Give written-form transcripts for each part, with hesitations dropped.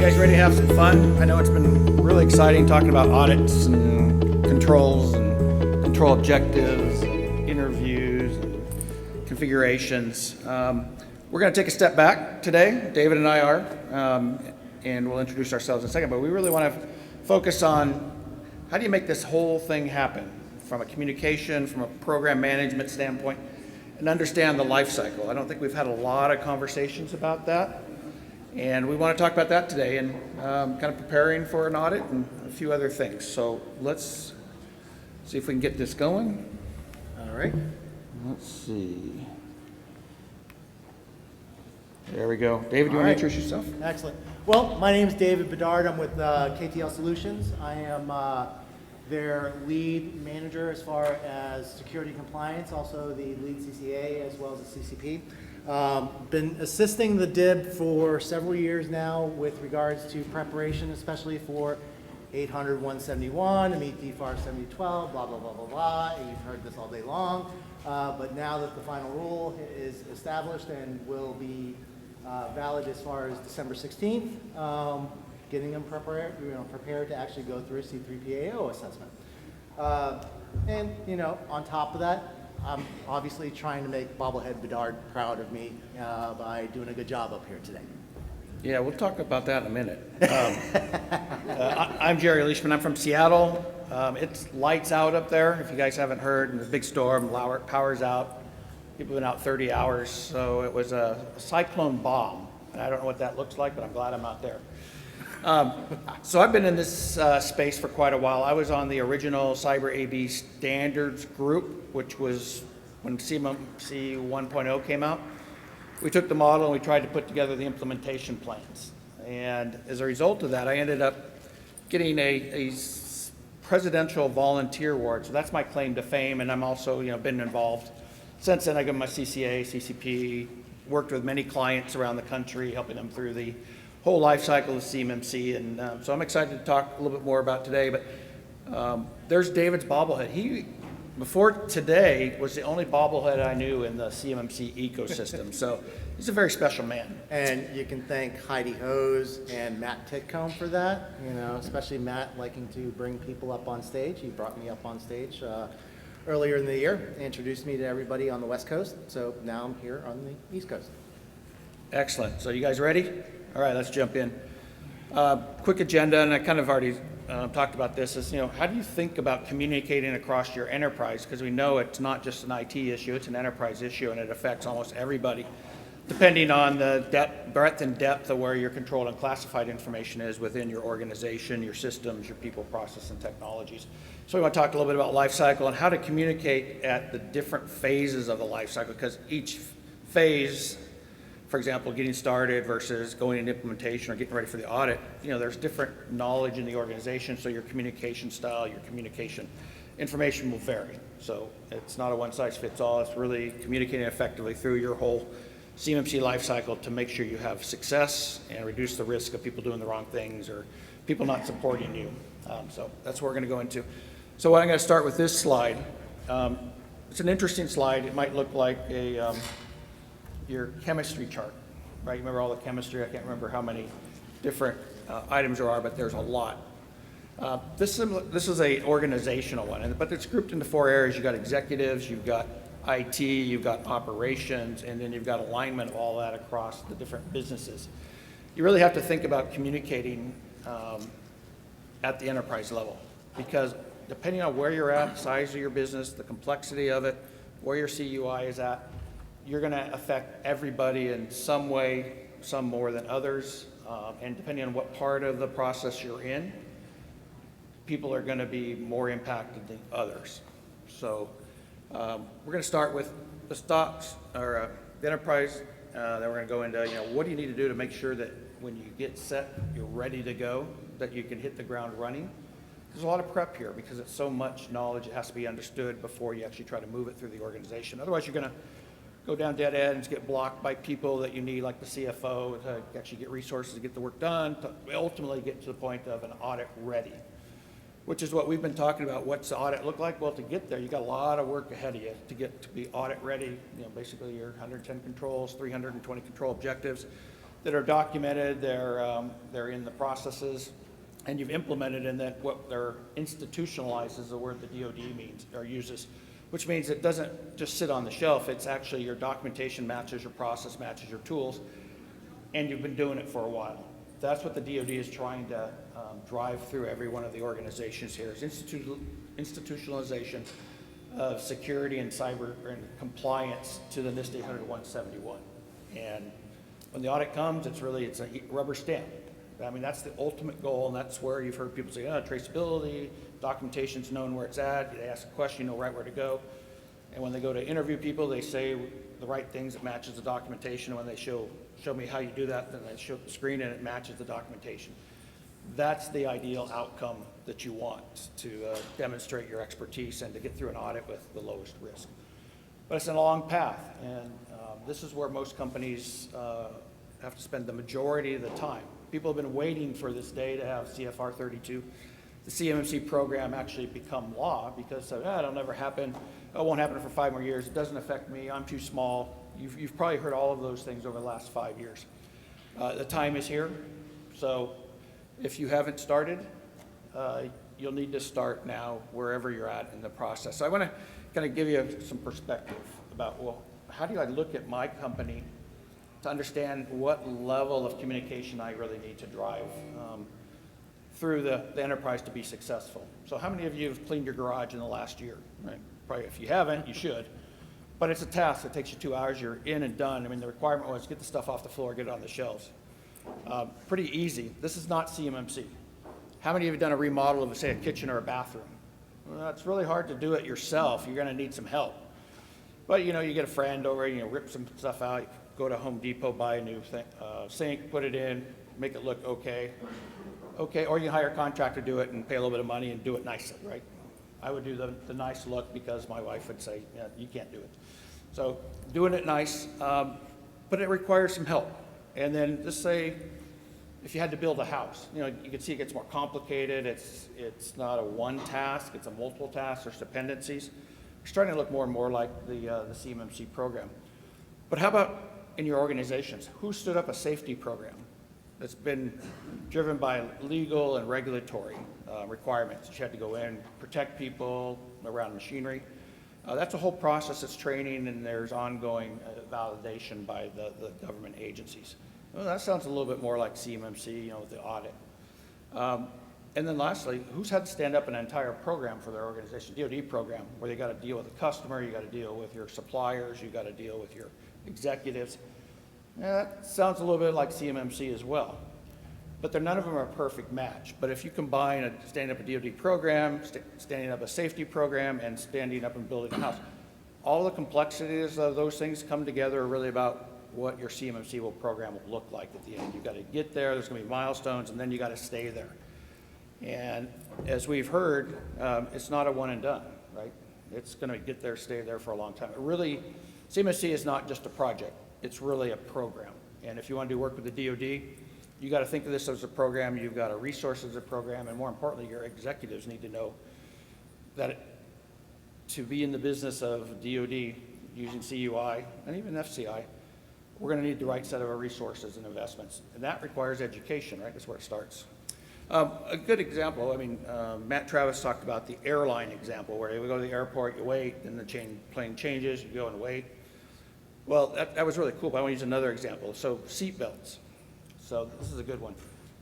guys ready to have some fun? I know it's been really exciting talking about audits and controls and control objectives, and interviews, and configurations. We're going to take a step back today. David and I are, and we'll introduce ourselves in a second, but we really want to focus on how do you make this whole thing happen from a communication, from a program management standpoint, and understand the life cycle. I don't think we've had a lot of conversations about that. And we want to talk about that today and kind of preparing for an audit and a few other things. So let's see if we can get this going. All right. Let's see. There we go. David, you want to introduce yourself? Excellent. Well, my name is David Bedard. I'm with KTL Solutions. I am their lead manager as far as security compliance, also the lead CCA as well as the CCP. Been assisting the DIB for several years now with regards to preparation, especially for 800-171, to meet DFAR 7012, blah, blah, blah, blah, blah. You've heard this all day long. But now that the final rule is established and will be valid as far as December 16th, getting them prepared to actually go through a C3PAO assessment. And, on top of that, I'm obviously trying to make bobblehead Bedard proud of me by doing a good job up here today. Yeah, we'll talk about that in a minute. I'm Jerry Leishman. I'm from Seattle. It's lights out up there. If you guys haven't heard, and the big storm, power's out. People have been out 30 hours, so it was a cyclone bomb. And I don't know what that looks like, but I'm glad I'm out there. So I've been in this space for quite a while. I was on the original Cyber AV standards group, which was when CMMC 1.0 came out. We took the model and we tried to put together the implementation plans. And as a result of that, I ended up getting a presidential volunteer award. So that's my claim to fame, and I'm also been involved. Since then, I got my CCA, CCP, worked with many clients around the country, helping them through the whole life cycle of CMMC, and so I'm excited to talk a little bit more about today, but there's David's bobblehead. He, before today, was the only bobblehead I knew in the CMMC ecosystem, so he's a very special man. And you can thank Heidi Hose and Matt Titcomb for that, especially Matt liking to bring people up on stage. He brought me up on stage earlier in the year, introduced me to everybody on the West Coast, so now I'm here on the East Coast. Excellent. So you guys ready? All right, let's jump in. Quick agenda, and I kind of already talked about this, is, how do you think about communicating across your enterprise? Because we know it's not just an IT issue, it's an enterprise issue, and it affects almost everybody, depending on the breadth and depth of where your controlled and classified information is within your organization, your systems, your people, process, and technologies. So we want to talk a little bit about life cycle and how to communicate at the different phases of the life cycle, because each phase, for example, getting started versus going into implementation or getting ready for the audit, there's different knowledge in the organization, so your communication style, your communication information will vary. So it's not a one-size-fits-all. It's really communicating effectively through your whole CMMC life cycle to make sure you have success and reduce the risk of people doing the wrong things or people not supporting you. So that's what we're going to go into. So I'm going to start with this slide. It's an interesting slide. It might look like your chemistry chart, right? You remember all the chemistry? I can't remember how many different items there are, but there's a lot. This is a organizational one, but it's grouped into 4 areas. You've got executives, you've got IT, you've got operations, and then you've got alignment of all that across the different businesses. You really have to think about communicating at the enterprise level, because depending on where you're at, the size of your business, the complexity of it, where your CUI is at, you're going to affect everybody in some way, some more than others, and depending on what part of the process you're in, people are going to be more impacted than others. So we're going to start with the stocks or the enterprise. Then we're going to go into what do you need to do to make sure that when you get set, you're ready to go, that you can hit the ground running. There's a lot of prep here because it's so much knowledge. It has to be understood before you actually try to move it through the organization. Otherwise, you're going to go down dead ends, get blocked by people that you need, like the CFO, to actually get resources to get the work done, to ultimately get to the point of an audit ready, which is what we've been talking about. What's the audit look like? Well, to get there, you got a lot of work ahead of you to get to be audit ready. Basically your 110 controls, 320 control objectives, that are documented, they're in the processes, and you've implemented, and then what they're institutionalized is the word the DoD means or uses, which means it doesn't just sit on the shelf. It's actually your documentation matches your process, matches your tools, and you've been doing it for a while. That's what the DoD is trying to drive through every one of the organizations here, is institutionalization of security and cyber and compliance to the NIST 800-171. And when the audit comes, it's a rubber stamp. I mean, that's the ultimate goal, and that's where you've heard people say, traceability, documentation's known where it's at. They ask a question, you know right where to go. And when they go to interview people, they say the right things that matches the documentation. And when they show me how you do that, then they show the screen and it matches the documentation. That's the ideal outcome that you want to demonstrate your expertise and to get through an audit with the lowest risk. But it's a long path, and this is where most companies have to spend the majority of the time. People have been waiting for this day to have CFR 32, the CMMC program, actually become law, because it'll never happen. It won't happen for 5 more years. It doesn't affect me. I'm too small. You've probably heard all of those things over the last 5 years. The time is here. So if you haven't started, you'll need to start now wherever you're at in the process. So I want to kind of give you some perspective about, well, how do I look at my company to understand what level of communication I really need to drive through the enterprise to be successful. So how many of you have cleaned your garage in the last year? Right? Probably if you haven't, you should. But it's a task that takes you 2 hours. You're in and done. I mean, the requirement was get the stuff off the floor, get it on the shelves. Pretty easy. This is not CMMC. How many of you have done a remodel of, say, a kitchen or a bathroom? Well, it's really hard to do it yourself. You're going to need some help. But, you get a friend over, rip some stuff out, you go to Home Depot, buy a new sink, put it in, make it look okay. Or you can hire a contractor to do it and pay a little bit of money and do it nicely, right? I would do the nice look because my wife would say, yeah, you can't do it. So doing it nice, but it requires some help. And then just say, if you had to build a house, you can see it gets more complicated. It's not a one task, it's a multiple task. There's dependencies. It's starting to look more and more like the CMMC program. But how about in your organizations? Who stood up a safety program that's been driven by legal and regulatory requirements? You had to go in, protect people around machinery. That's a whole process. It's training, and there's ongoing validation by the government agencies. Well, that sounds a little bit more like CMMC, with the audit. And then lastly, who's had to stand up an entire program for their organization, DoD program, where you got to deal with the customer, you got to deal with your suppliers, you got to deal with your executives. That sounds a little bit like CMMC as well. But none of them are a perfect match. But if you combine standing up a DoD program, standing up a safety program, and standing up and building a house, all the complexities of those things come together are really about what your CMMC program will look like at the end. You've got to get there, there's going to be milestones, and then you got to stay there. And as we've heard, it's not a one and done, right? It's going to get there, stay there for a long time. CMMC is not just a project, it's really a program. And if you want to do work with the DoD, you got to think of this as a program, you've got to resource as a program, and more importantly, your executives need to know that to be in the business of DoD using CUI and even FCI, we're going to need the right set of resources and investments. And that requires education, right? That's where it starts. A good example, Matt Travis talked about the airline example, where you go to the airport, you wait, then the plane changes, you go and wait. Well, that was really cool, but I want to use another example. So seat belts. So this is a good one.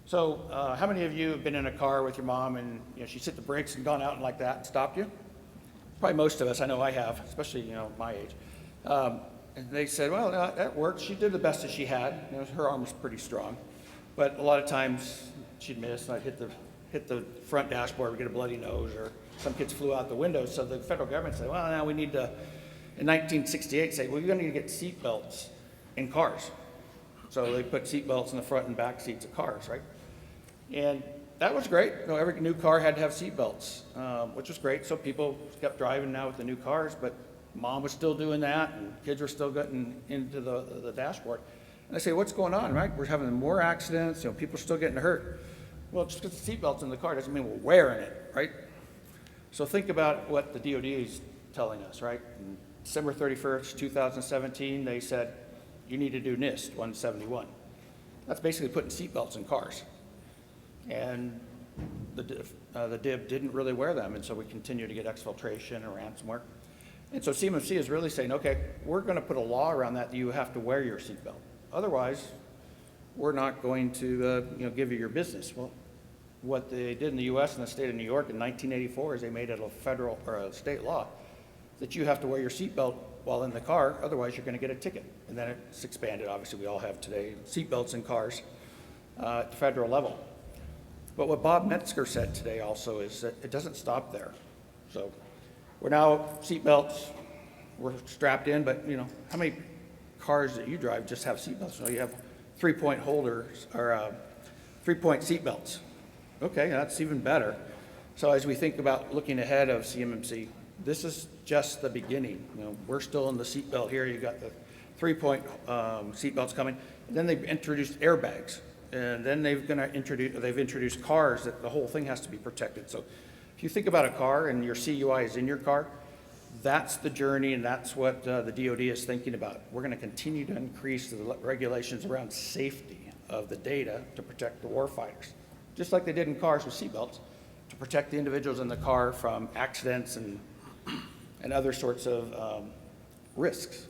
So how many of you have been in a car with your mom and she's hit the brakes and gone out and like that and stopped you? Probably most of us. I know I have, especially my age. And they said, well, that worked. She did the best that she had. Her arm was pretty strong, but a lot of times she'd miss, and I'd hit the front dashboard, get a bloody nose, or some kids flew out the window. So the federal government said, well, now we need to, in 1968, say, well, you're going to need to get seat belts in cars. So they put seat belts in the front and back seats of cars, right? And that was great. Every new car had to have seat belts, which was great. So people kept driving now with the new cars, but mom was still doing that, and kids were still getting into the dashboard. And I say, what's going on, right? We're having more accidents, people are still getting hurt. Well, just because the seatbelt's in the car doesn't mean we're wearing it, right? So think about what the DoD is telling us, right? On December 31st, 2017, they said, you need to do NIST 171. That's basically putting seatbelts in cars. And the DIB didn't really wear them, and so we continue to get exfiltration and ransomware. And so CMMC is really saying, okay, we're going to put a law around that you have to wear your seatbelt. Otherwise, we're not going to give you your business. Well, what they did in the U.S. and the state of New York in 1984 is they made it a federal or a state law that you have to wear your seatbelt while in the car, otherwise you're going to get a ticket. And then it's expanded. Obviously, we all have today seatbelts in cars at the federal level. But what Bob Metzger said today also is that it doesn't stop there. So we're now seatbelts, we're strapped in, but how many cars that you drive just have seatbelts? So you have 3-point holders or 3-point seatbelts. Okay, that's even better. So as we think about looking ahead of CMMC, this is just the beginning. We're still in the seatbelt here. You got the 3-point seatbelts coming. And then they've introduced airbags. And then they've introduced cars that the whole thing has to be protected. So if you think about a car and your CUI is in your car, that's the journey, and that's what the DoD is thinking about. We're going to continue to increase the regulations around safety of the data to protect the warfighters, just like they did in cars with seatbelts, to protect the individuals in the car from accidents and other sorts of risks.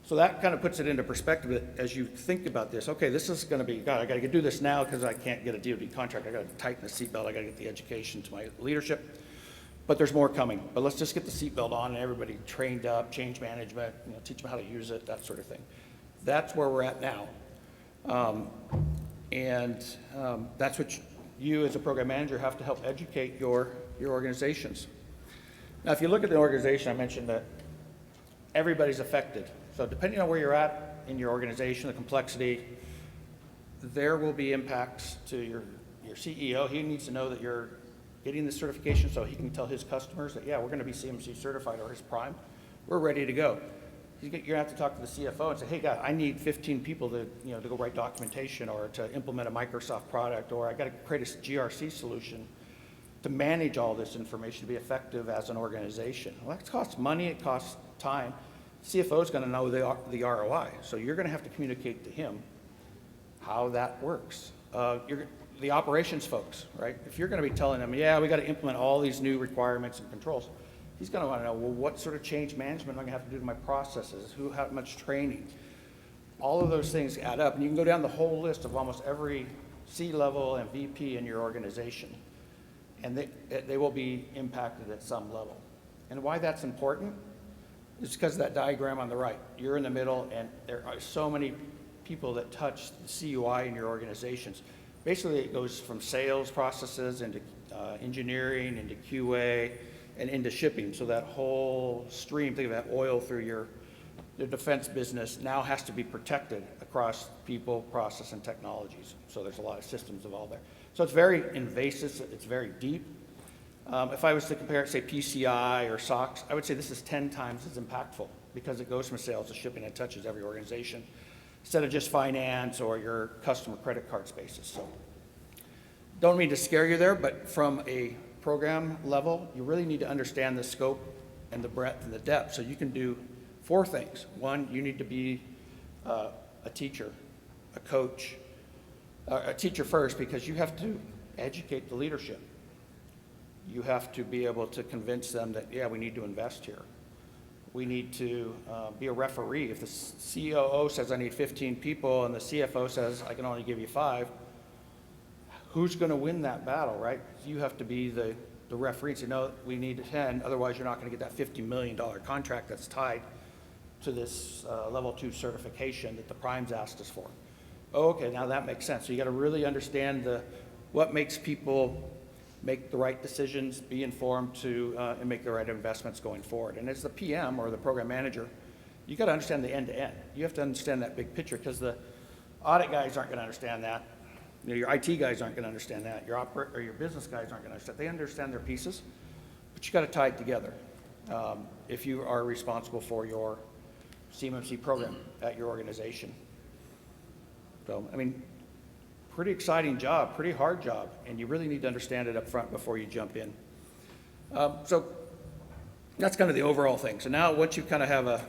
So that kind of puts it into perspective that as you think about this, okay, this is going to be, God, I got to do this now because I can't get a DoD contract. I got to tighten the seatbelt. I got to get the education to my leadership. But there's more coming. But let's just get the seatbelt on and everybody trained up, change management, teach them how to use it, that sort of thing. That's where we're at now. That's what you as a program manager have to help educate your organizations. Now, if you look at the organization, I mentioned that everybody's affected. So depending on where you're at in your organization, the complexity, there will be impacts to your CEO. He needs to know that you're getting the certification so he can tell his customers that, yeah, we're going to be CMC certified or his prime. We're ready to go. You're going to have to talk to the CFO and say, hey, God, I need 15 people to go write documentation or to implement a Microsoft product, or I got to create a GRC solution to manage all this information to be effective as an organization. Well, that costs money, it costs time. CFO is going to know the ROI, so you're going to have to communicate to him how that works. The operations folks, right? If you're going to be telling them, yeah, we got to implement all these new requirements and controls, he's going to want to know, well, what sort of change management am I going to have to do to my processes? How much training? All of those things add up, and you can go down the whole list of almost every C-level and VP in your organization, and they will be impacted at some level. And why that's important is because of that diagram on the right. You're in the middle, and there are so many people that touch the CUI in your organizations. Basically, it goes from sales processes into engineering, into QA, and into shipping. So that whole stream, think of that oil through the defense business, now has to be protected across people, process, and technologies. So there's a lot of systems involved there. So it's very invasive, it's very deep. If I was to compare it, say, PCI or SOX, I would say this is 10 times as impactful because it goes from sales to shipping and touches every organization instead of just finance or your customer credit card spaces. So don't mean to scare you there, but from a program level, you really need to understand the scope and the breadth and the depth. So you can do 4 things. 1, you need to be a teacher, a coach, a teacher first, because you have to educate the leadership. You have to be able to convince them that, yeah, we need to invest here. We need to be a referee. If the COO says I need 15 people and the CFO says I can only give you 5, who's going to win that battle, right? You have to be the referee and say, no, we need 10, otherwise you're not going to get that $50 million contract that's tied to this level 2 certification that the primes asked us for. Oh, okay, now that makes sense. So you got to really understand what makes people make the right decisions, be informed and make the right investments going forward. And as the PM or the program manager, you got to understand the end-to-end. You have to understand that big picture because the audit guys aren't going to understand that. Your IT guys aren't going to understand that. Your business guys aren't going to understand. They understand their pieces, but you got to tie it together if you are responsible for your CMMC program at your organization. So, I mean, pretty exciting job, pretty hard job, and you really need to understand it up front before you jump in. So that's kind of the overall thing. So now once you kind of have a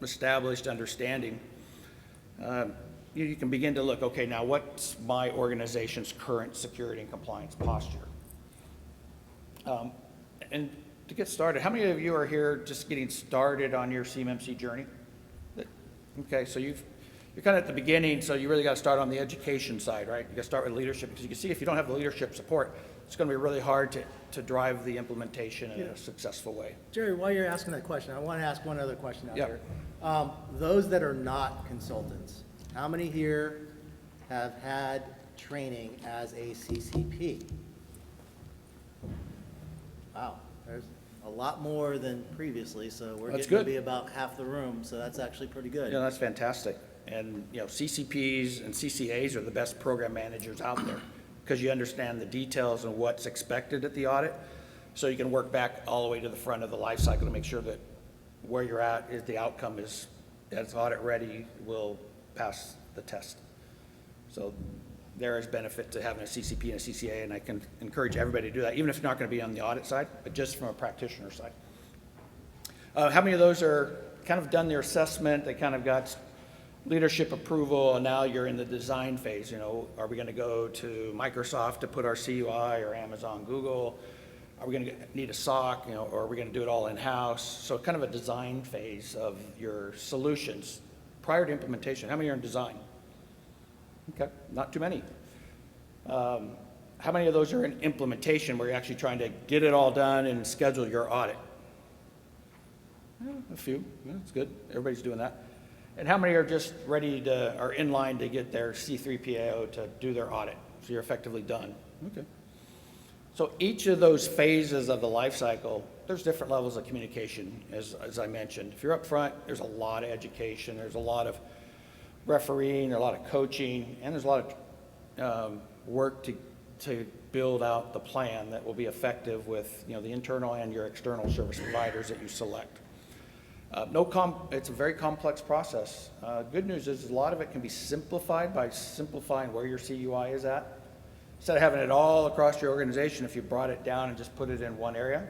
established understanding, you can begin to look, okay, now what's my organization's current security and compliance posture? And to get started, how many of you are here just getting started on your CMMC journey? Okay, so you're kind of at the beginning, so you really got to start on the education side, right? You got to start with leadership, because you can see if you don't have the leadership support, it's going to be really hard to drive the implementation in a successful way. Jerry, while you're asking that question, I want to ask one other question out Yep. there. Those that are not consultants, how many here have had training as a CCP? Wow, there's a lot more than previously, so we're That's getting to good. be about half the room, so that's actually pretty good. Yeah, that's fantastic. And, CCPs and CCAs are the best program managers out there, because you understand the details and what's expected at the audit. So you can work back all the way to the front of the life cycle to make sure that where you're at is the outcome is, as audit ready, will pass the test. So there is benefit to having a CCP and a CCA, and I can encourage everybody to do that, even if you're not going to be on the audit side, but just from a practitioner side. How many of those are kind of done their assessment, they kind of got leadership approval, and now you're in the design phase? Are we going to go to Microsoft to put our CUI, or Amazon, Google? Are we going to need a SOC, or are we going to do it all in-house? So kind of a design phase of your solutions prior to implementation. How many are in design? Okay, not too many. How many of those are in implementation, where you're actually trying to get it all done and schedule your audit? A few. Yeah, that's good. Everybody's doing that. And how many are just are in line to get their C3PAO to do their audit? So you're effectively done. Okay. So each of those phases of the life cycle, there's different levels of communication, as I mentioned. If you're up front, there's a lot of education, there's a lot of refereeing, there's a lot of coaching, and there's a lot of work to build out the plan that will be effective with the internal and your external service providers that you select. It's a very complex process. Good news is a lot of it can be simplified by simplifying where your CUI is at. Instead of having it all across your organization, if you brought it down and just put it in one area,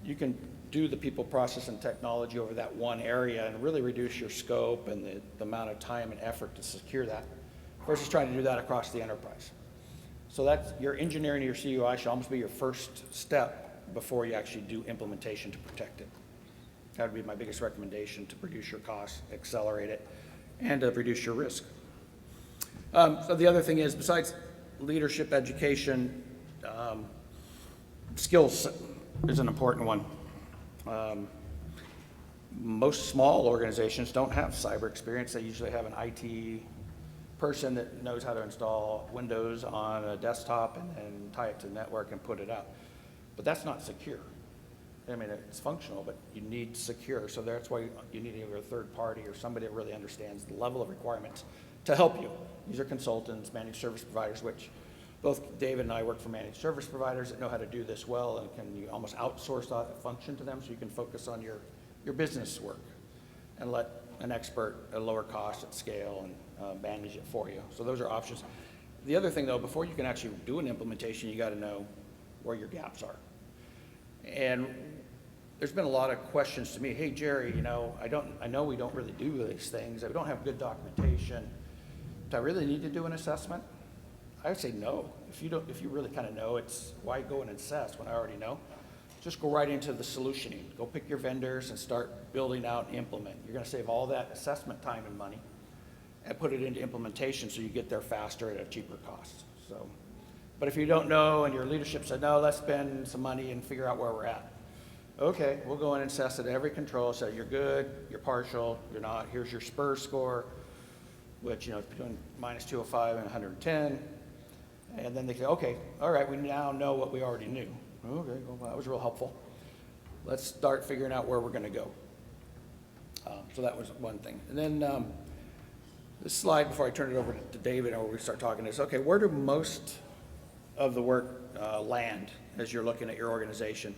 you can do the people, process, and technology over that one area and really reduce your scope and the amount of time and effort to secure that, versus trying to do that across the enterprise. So that's your engineering your CUI should almost be your first step before you actually do implementation to protect it. That would be my biggest recommendation, to reduce your costs, accelerate it, and to reduce your risk. So the other thing is, besides leadership education, skills is an important one. Most small organizations don't have cyber experience. They usually have an IT person that knows how to install Windows on a desktop and then tie it to the network and put it out. But that's not secure. I mean, it's functional, but you need secure. So that's why you need either a third party or somebody that really understands the level of requirements to help you. These are consultants, managed service providers, which both David and I work for managed service providers that know how to do this well, and can you almost outsource that function to them so you can focus on your business work and let an expert at lower cost at scale and manage it for you. So those are options. The other thing though, before you can actually do an implementation, you got to know where your gaps are. And there's been a lot of questions to me. Hey Jerry, I know we don't really do these things. We don't have good documentation. Do I really need to do an assessment? I would say no. If you really kind of know, it's why go and assess when I already know? Just go right into the solutioning. Go pick your vendors and start building out and implement. You're going to save all that assessment time and money and put it into implementation so you get there faster at a cheaper cost. So, but if you don't know and your leadership said, no, let's spend some money and figure out where we're at. Okay, we'll go in and assess it at every control. So you're good, you're partial, you're not. Here's your SPUR score, which is between -205 and 110. And then they say, okay, all right, we now know what we already knew. Okay, well, that was real helpful. Let's start figuring out where we're going to go. So that was one thing. And then this slide, before I turn it over to David or we start talking, is, okay, where do most of the work land as you're looking at your organization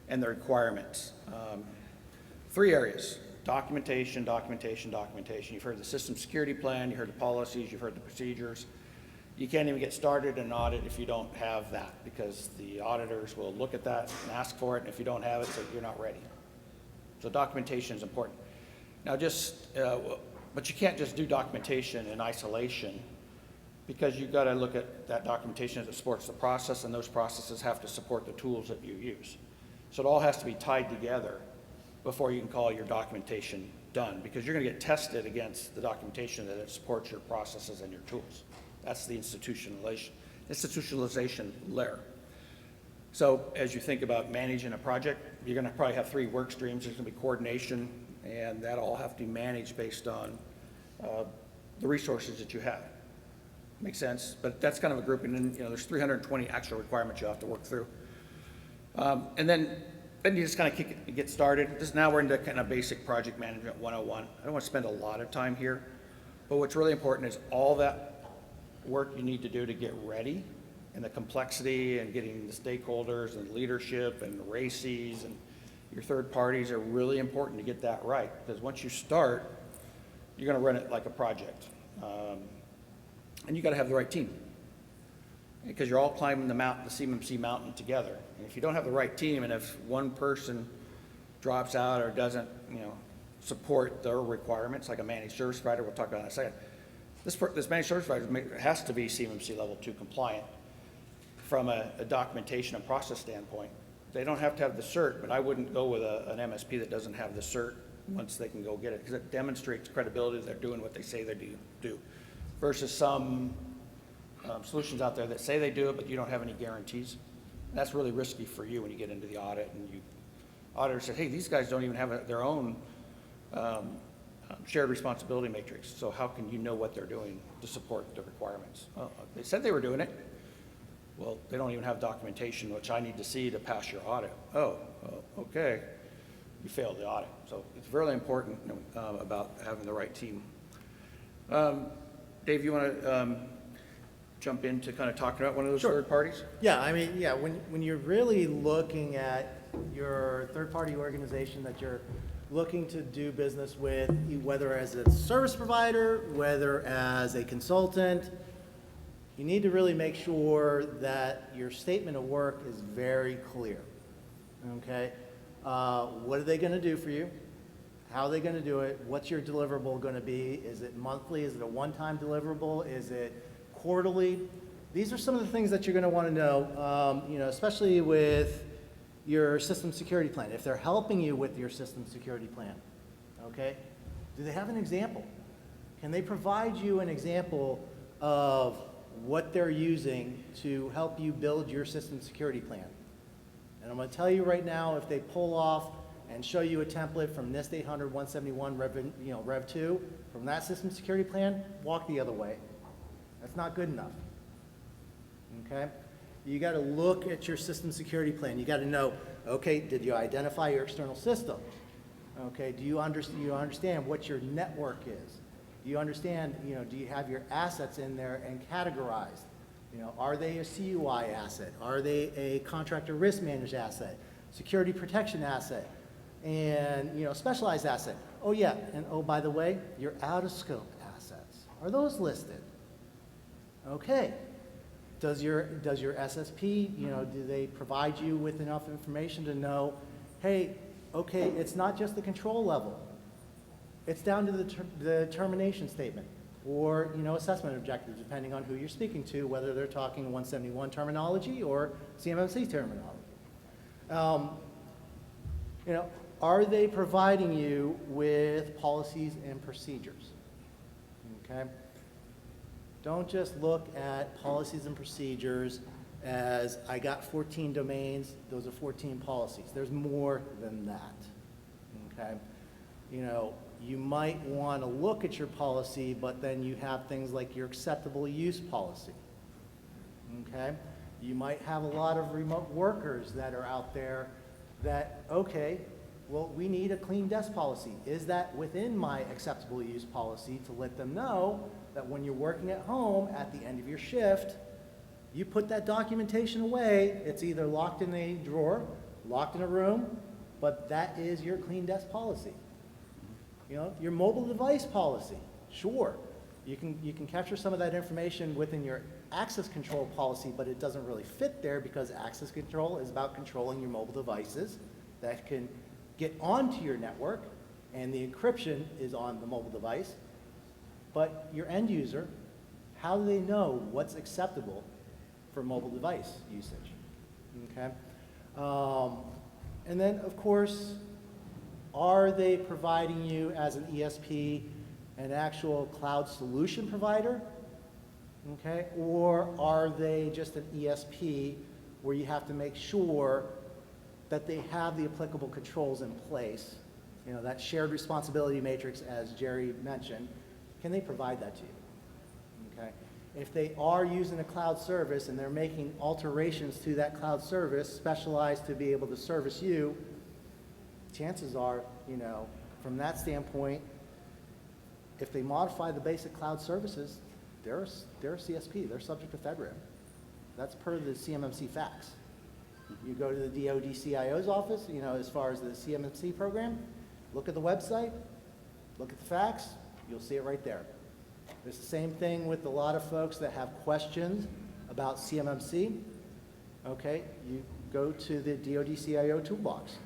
and the requirements? 3 areas: documentation, documentation, documentation. You've heard the system security plan, you heard the policies, you've heard the procedures. You can't even get started in an audit if you don't have that, because the auditors will look at that and ask for it, and if you don't have it, so you're not ready. So documentation is important. Now just But you can't just do documentation in isolation, because you've got to look at that documentation as it supports the process, and those processes have to support the tools that you use. So it all has to be tied together before you can call your documentation done, because you're going to get tested against the documentation that it supports your processes and your tools. That's the institutionalization layer. So as you think about managing a project, you're going to probably have 3 work streams. There's going to be coordination, and that all have to be managed based on the resources that you have. Makes sense? But that's kind of a grouping, and there's 320 actual requirements you have to work through. And then you just kind of get started. Now we're into kind of basic project management 101. I don't want to spend a lot of time here, but what's really important is all that work you need to do to get ready, and the complexity and getting the stakeholders and leadership and the RACES and your third parties are really important to get that right, because once you start, you're going to run it like a project. And you got to have the right team, because you're all climbing the mountain, the CMMC mountain together. And if you don't have the right team, and if one person drops out or doesn't, support their requirements, like a managed service provider, we'll talk about that in a second. This managed service provider has to be CMMC level 2 compliant from a documentation and process standpoint. They don't have to have the cert, but I wouldn't go with an MSP that doesn't have the cert once they can go get it, because it demonstrates credibility that they're doing what they say they do. Versus some solutions out there that say they do it, but you don't have any guarantees. And that's really risky for you when you get into the audit, and auditors say, hey, these guys don't even have their own shared responsibility matrix, so how can you know what they're doing to support the requirements? Well, they said they were doing it. Well, they don't even have documentation, which I need to see to pass your audit. Oh, okay, you failed the audit. So it's really important about having the right team. Dave, you want to jump into kind of talking about one of those third parties? Yeah, when you're really looking at your third-party organization that you're looking to do business with, whether as a service provider, whether as a consultant, you need to really make sure that your statement of work is very clear, okay? What are they going to do for you? How are they going to do it? What's your deliverable going to be? Is it monthly? Is it a one-time deliverable? Is it quarterly? These are some of the things that you're going to want to know, especially with your system security plan. If they're helping you with your system security plan, okay? Do they have an example? Can they provide you an example of what they're using to help you build your system security plan? And I'm going to tell you right now, if they pull off and show you a template from NIST 800-171 Rev 2 from that system security plan, walk the other way. That's not good enough, okay? You got to look at your system security plan. You got to know, okay, did you identify your external system? Okay, do you understand what your network is? Do you understand, do you have your assets in there and categorized? Are they a CUI asset? Are they a contractor risk managed asset? Security protection asset? And, specialized asset? Oh yeah, and oh, by the way, your out of scope assets. Are those listed? Okay. Does your SSP, do they provide you with enough information to know, hey, okay, it's not just the control level. It's down to the termination statement or, assessment objectives, depending on who you're speaking to, whether they're talking 171 terminology or CMMC terminology. Are they providing you with policies and procedures? Okay. Don't just look at policies and procedures as I got 14 domains, those are 14 policies. There's more than that, okay? You might want to look at your policy, but then you have things like your acceptable use policy, okay? You might have a lot of remote workers that are out there that, okay, well, we need a clean desk policy. Is that within my acceptable use policy to let them know that when you're working at home at the end of your shift, you put that documentation away. It's either locked in a drawer, locked in a room, but that is your clean desk policy. Your mobile device policy, sure. You can capture some of that information within your access control policy, but it doesn't really fit there because access control is about controlling your mobile devices that can get onto your network, and the encryption is on the mobile device. But your end user, how do they know what's acceptable for mobile device usage? Okay? And then, of course, are they providing you as an ESP an actual cloud solution provider? Okay? Or are they just an ESP where you have to make sure that they have the applicable controls in place? You know, that shared responsibility matrix, as Jerry mentioned, can they provide that to you? Okay? If they are using a cloud service and they're making alterations to that cloud service specialized to be able to service you, chances are, you know, from that standpoint, if they modify the basic cloud services, they're a CSP, they're subject to FedRAMP. That's per the CMMC facts. You go to the DoD CIO's office, you know, as far as the CMMC program, look at the website, look at the facts, you'll see it right there. It's the same thing with a lot of folks that have questions about CMMC. Okay, you go to the DoD CIO toolbox.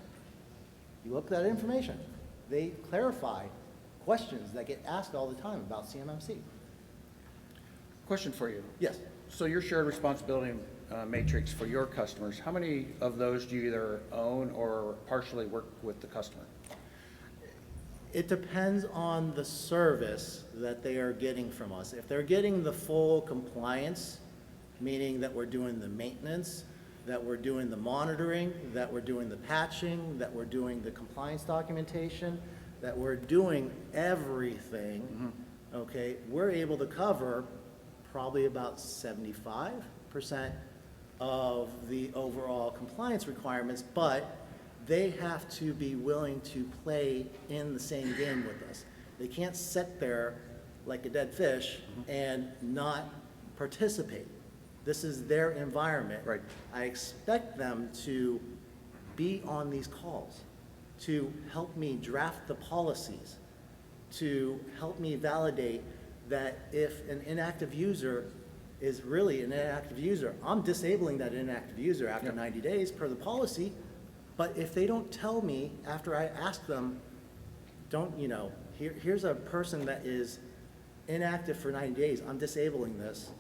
You look at that information. They clarify questions that get asked all the time about CMMC. Question for you. Yes. So your shared responsibility matrix for your customers, how many of those do you either own or partially work with the customer? It depends on the service that they are getting from us. If they're getting the full compliance, meaning that we're doing the maintenance, that we're doing the monitoring, that we're doing the patching, that we're doing the compliance documentation, that we're doing everything, okay, we're able to cover probably about 75% of the overall compliance requirements, but they have to be willing to play in the same game with us. They can't sit there like a dead fish and not participate. This is their environment. Right. I expect them to be on these calls, to help me draft the policies, to help me validate that if an inactive user is really an inactive user, I'm disabling that inactive user after 90 days per the policy. But if they don't tell me after I ask them, don't, you know, here's a person that is inactive for 90 days, I'm disabling this.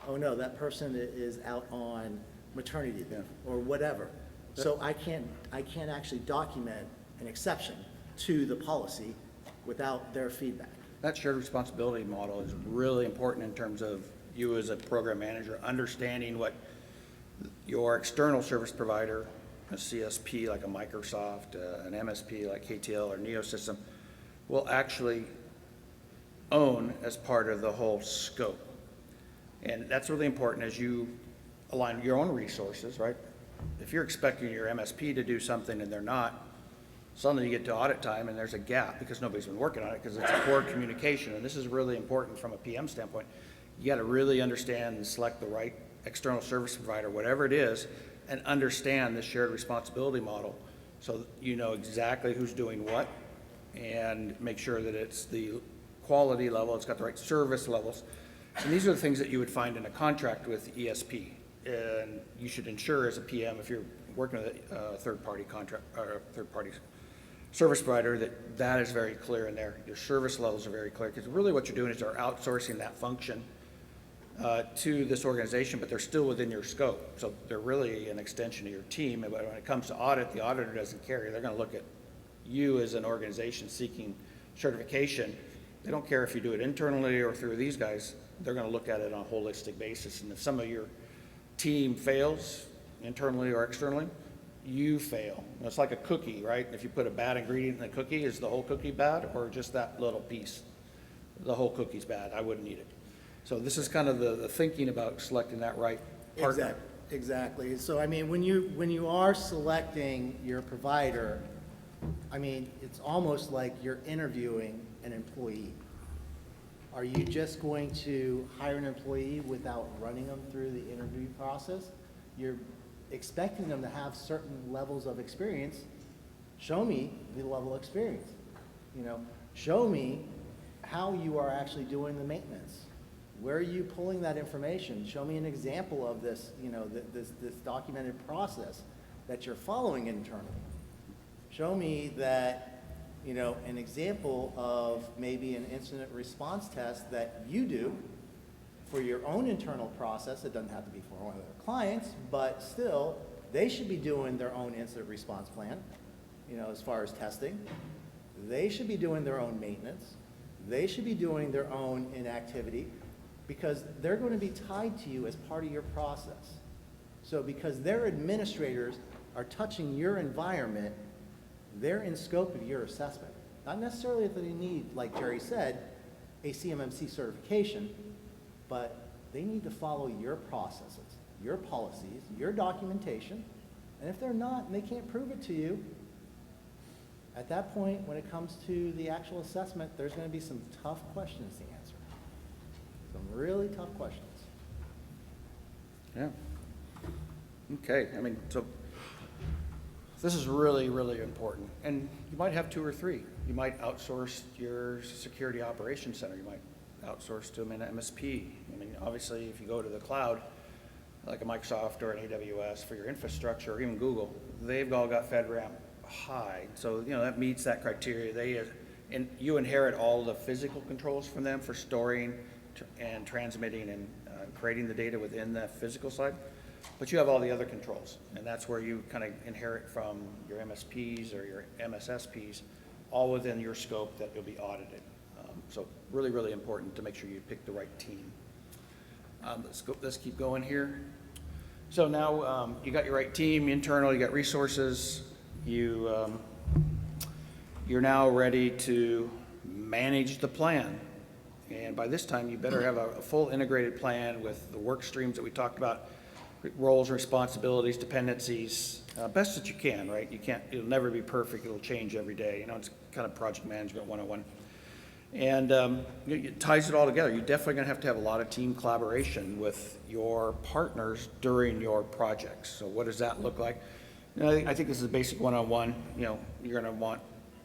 Oh no, that person is out on maternity leave or whatever. So I can't actually document an exception to the policy without their feedback. That shared responsibility model is really important in terms of you as a program manager understanding what your external service provider, a CSP like a Microsoft, an MSP like KTL or Neosystem, will actually own as part of the whole scope. And that's really important as you align your own resources, right? If you're expecting your MSP to do something and they're not, suddenly you get to audit time and there's a gap because nobody's been working on it because it's a poor communication. And this is really important from a PM standpoint. You got to really understand and select the right external service provider, whatever it is, and understand the shared responsibility model so you know exactly who's doing what and make sure that it's the quality level, it's got the right service levels. And these are the things that you would find in a contract with ESP. And you should ensure as a PM, if you're working with a third-party contract or third-party service provider, that that is very clear in there. Your service levels are very clear because really what you're doing is you're outsourcing that function to this organization, but they're still within your scope. So they're really an extension of your team. But when it comes to audit, the auditor doesn't care. They're going to look at you as an organization seeking certification. They don't care if you do it internally or through these guys. They're going to look at it on a holistic basis. And if some of your team fails, internally or externally, you fail. It's like a cookie, right? If you put a bad ingredient in the cookie, is the whole cookie bad or just that little piece? The whole cookie's bad. I wouldn't eat it. So this is kind of the thinking about selecting that right partner. Exactly. So I mean, when you are selecting your provider, I mean, it's almost like you're interviewing an employee. Are you just going to hire an employee without running them through the interview process? You're expecting them to have certain levels of experience. Show me the level of experience. You know, show me how you are actually doing the maintenance. Where are you pulling that information? Show me an example of this, you know, this documented process that you're following internally. Show me that, you know, an example of maybe an incident response test that you do for your own internal process. It doesn't have to be for one of their clients, but still, they should be doing their own incident response plan, you know, as far as testing. They should be doing their own maintenance. They should be doing their own inactivity, because they're going to be tied to you as part of your process. So because their administrators are touching your environment, they're in scope of your assessment. Not necessarily that they need, like Jerry said, a CMMC certification, but they need to follow your processes, your policies, your documentation, and if they're not and they can't prove it to you, at that point, when it comes to the actual assessment, there's going to be some tough questions to answer. Some really tough questions. Yeah. Okay, I mean, so this is really, really important. And you might have 2 or 3. You might outsource your security operations center. You might outsource to them in MSP. I mean, obviously, if you go to the cloud, like a Microsoft or an AWS for your infrastructure, or even Google, they've all got FedRAMP high. So, you know, that meets that criteria. And you inherit all the physical controls from them for storing and transmitting and creating the data within the physical side. But you have all the other controls, and that's where you kind of inherit from your MSPs or your MSSPs, all within your scope that you'll be audited. So really, really important to make sure you pick the right team. Let's keep going here. So now you got your right team, internal, you got resources. You're now ready to manage the plan. And by this time, you better have a full integrated plan with the work streams that we talked about, roles, responsibilities, dependencies, best that you can, right? It'll never be perfect. It'll change every day. You know, it's kind of project management 101. And it ties it all together. You're definitely going to have a lot of team collaboration with your partners during your projects. So what does that look like? You know, I think this is a basic one-on-one. You know, you're going to want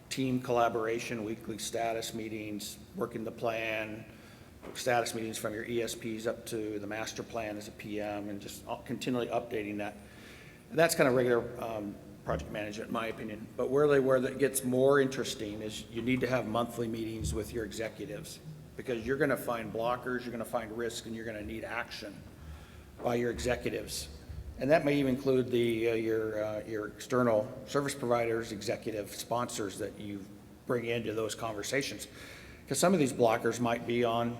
team collaboration, weekly status meetings, working the plan, status meetings from your ESPs up to the master plan as a PM, and just continually updating that. And that's kind of regular project management, in my opinion. But where that gets more interesting is you need to have monthly meetings with your executives, because you're going to find blockers, you're going to find risk, and you're going to need action by your executives. And that may even include your external service providers, executive sponsors that you bring into those conversations. Because some of these blockers might be on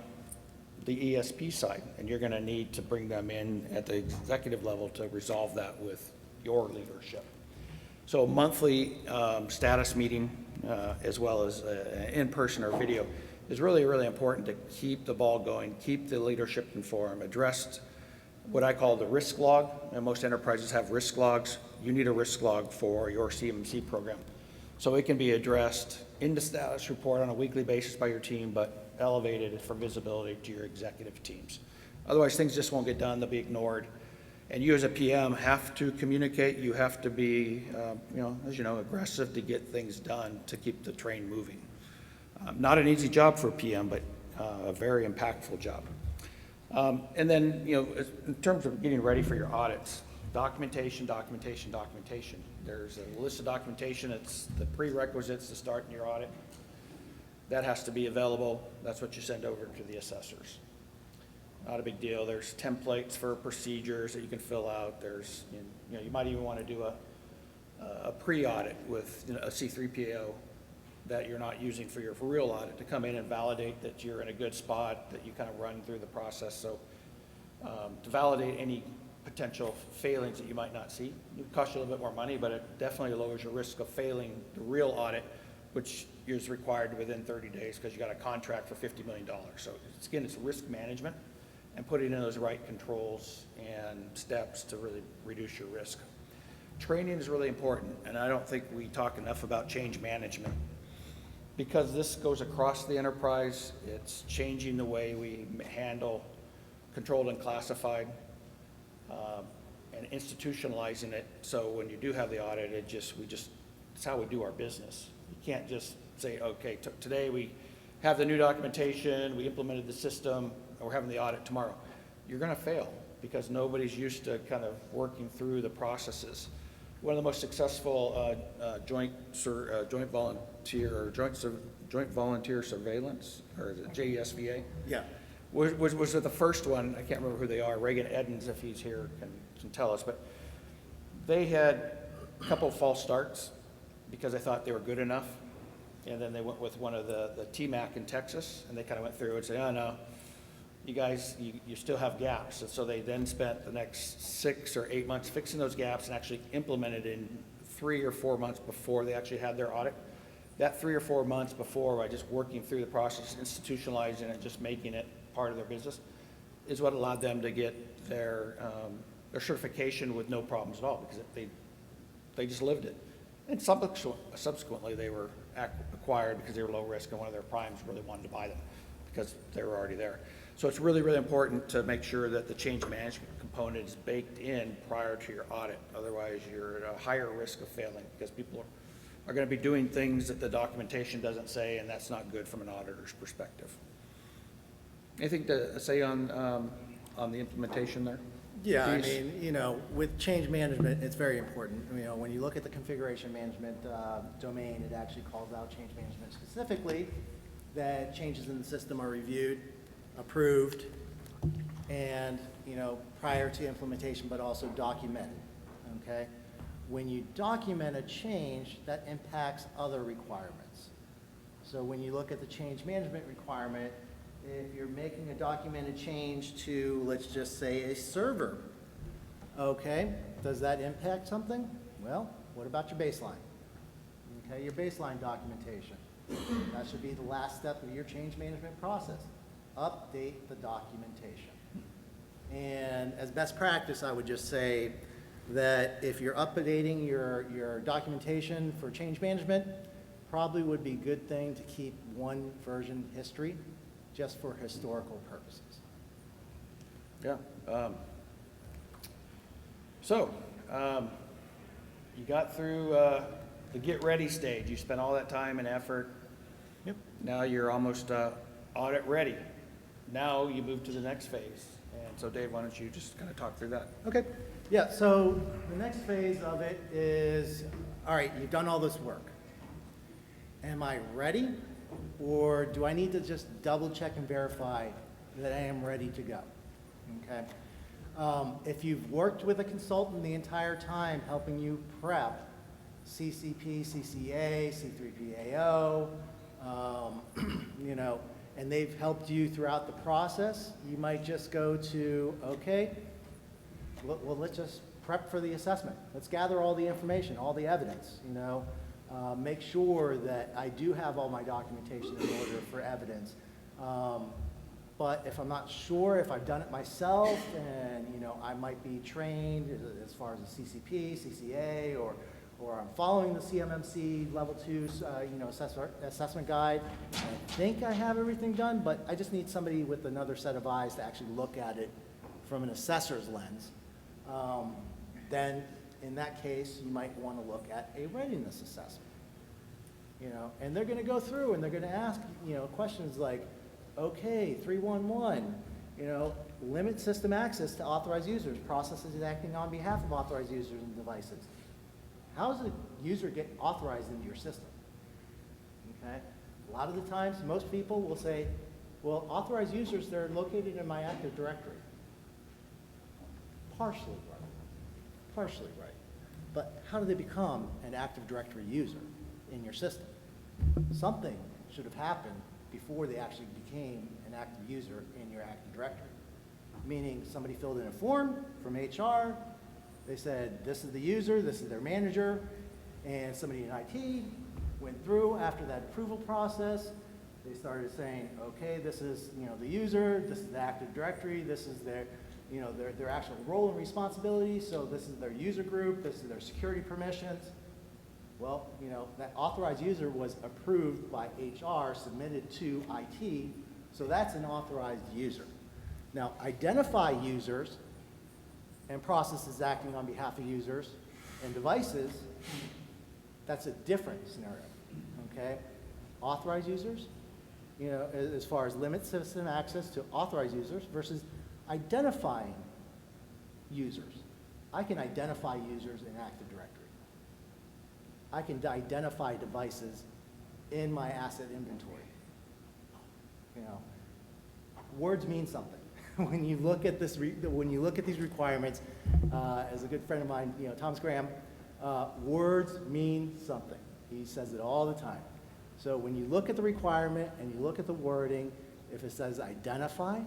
the ESP side, and you're going to need to bring them in at the executive level to resolve that with your leadership. So a monthly status meeting, as well as in-person or video, is really, really important to keep the ball going, keep the leadership informed, address what I call the risk log. And most enterprises have risk logs. You need a risk log for your CMMC program. So it can be addressed in the status report on a weekly basis by your team, but elevated for visibility to your executive teams. Otherwise, things just won't get done. They'll be ignored. And you as a PM have to communicate. You have to be, as you know, aggressive to get things done to keep the train moving. Not an easy job for a PM, but a very impactful job. And then, in terms of getting ready for your audits, documentation. There's a list of documentation. It's the prerequisites to start in your audit. That has to be available. That's what you send over to the assessors. Not a big deal. There's templates for procedures that you can fill out. There's, you might even want to do a pre-audit with a C3PAO that you're not using for your real audit to come in and validate that you're in a good spot, that you kind of run through the process. So to validate any potential failings that you might not see, it costs you a little bit more money, but it definitely lowers your risk of failing the real audit, which is required within 30 days because you got a contract for $50 million. So again, it's risk management and putting in those right controls and steps to really reduce your risk. Training is really important, and I don't think we talk enough about change management. Because this goes across the enterprise, it's changing the way we handle controlled and classified, and institutionalizing it. So when you do have the audit, it's how we do our business. You can't just say, okay, today we have the new documentation, we implemented the system, and we're having the audit tomorrow. You're going to fail because nobody's used to kind of working through the processes one of the most successful joint volunteer or joint volunteer surveillance, or is it JESVA? Yeah. Was the first one. I can't remember who they are. Reagan Edens, if he's here, can tell us. But they had a couple false starts because they thought they were good enough. And then they went with one of the TMAC in Texas, and they kind of went through and said, oh, no, you guys, you still have gaps. And so they then spent the next 6 or 8 months fixing those gaps and actually implemented in 3 or 4 months before they actually had their audit. That 3 or 4 months before, by just working through the process, institutionalizing it, just making it part of their business, is what allowed them to get their certification with no problems at all, because they just lived it. And subsequently, they were acquired because they were low risk, and one of their primes really wanted to buy them because they were already there. So it's really, really important to make sure that the change management component is baked in prior to your audit. Otherwise, you're at a higher risk of failing because people are going to be doing things that the documentation doesn't say, and that's not good from an auditor's perspective. Anything to say on the implementation there? Yeah, I Piece? mean, you know, with change management, it's very important. You know, when you look at the configuration management domain, it actually calls out change management specifically, that changes in the system are reviewed, approved, and, you know, prior to implementation, but also documented, okay? When you document a change, that impacts other requirements. So when you look at the change management requirement, if you're making a documented change to, let's just say, a server, okay, does that impact something? Well, what about your baseline? Okay, your baseline documentation. That should be the last step of your change management process. Update the documentation. And as best practice, I would just say that if you're updating your documentation for change management, probably would be a good thing to keep one version history, just for historical purposes. Yeah. You got through the get ready stage. You spent all that time and effort. Yep. Now you're almost audit ready. Now you move to the next phase. And so Dave, why don't you just kind of talk through that? Okay. Yeah, so the next phase of it is, all right, you've done all this work. Am I ready? Or do I need to just double check and verify that I am ready to go? Okay. If you've worked with a consultant the entire time helping you prep CCP, CCA, C3PAO, you know, and they've helped you throughout the process, you might just go to, okay, well, let's just prep for the assessment. Let's gather all the information, all the evidence, you know. Make sure that I do have all my documentation in order for evidence. But if I'm not sure if I've done it myself, and you know, I might be trained as far as the CCP, CCA, or I'm following the CMMC level 2 you know, assessment guide. I think I have everything done, but I just need somebody with another set of eyes to actually look at it from an assessor's lens. Then in that case, you might want to look at a readiness assessment. You know, and they're going to go through and they're going to ask, you know, questions like, okay, 311, you know, limit system access to authorized users, processes acting on behalf of authorized users and devices. How does a user get authorized into your system? Okay, a lot of the times, most people will say, well, authorized users, they're located in my Active Directory. Partially right. Partially right. But how do they become an Active Directory user in your system? Something should have happened before they actually became an active user in your Active Directory. Meaning somebody filled in a form from HR, they said this is the user, this is their manager, and somebody in IT went through after that approval process. They started saying, okay, this is, you know, the user, this is the Active Directory, this is their, you know, their actual role and responsibility, so this is their user group, this is their security permissions. Well, you know, that authorized user was approved by HR, submitted to IT, so that's an authorized user. Now, identify users and processes acting on behalf of users and devices, that's a different scenario, okay? Authorized users, you know, as far as limit system access to authorized users versus identifying users. I can identify users in Active Directory. I can identify devices in my asset inventory. You know, words mean something. When you look at this, when you look at these requirements, as a good friend of mine, you know, Thomas Graham, words mean something. He says it all the time. So when you look at the requirement and you look at the wording, if it says identify,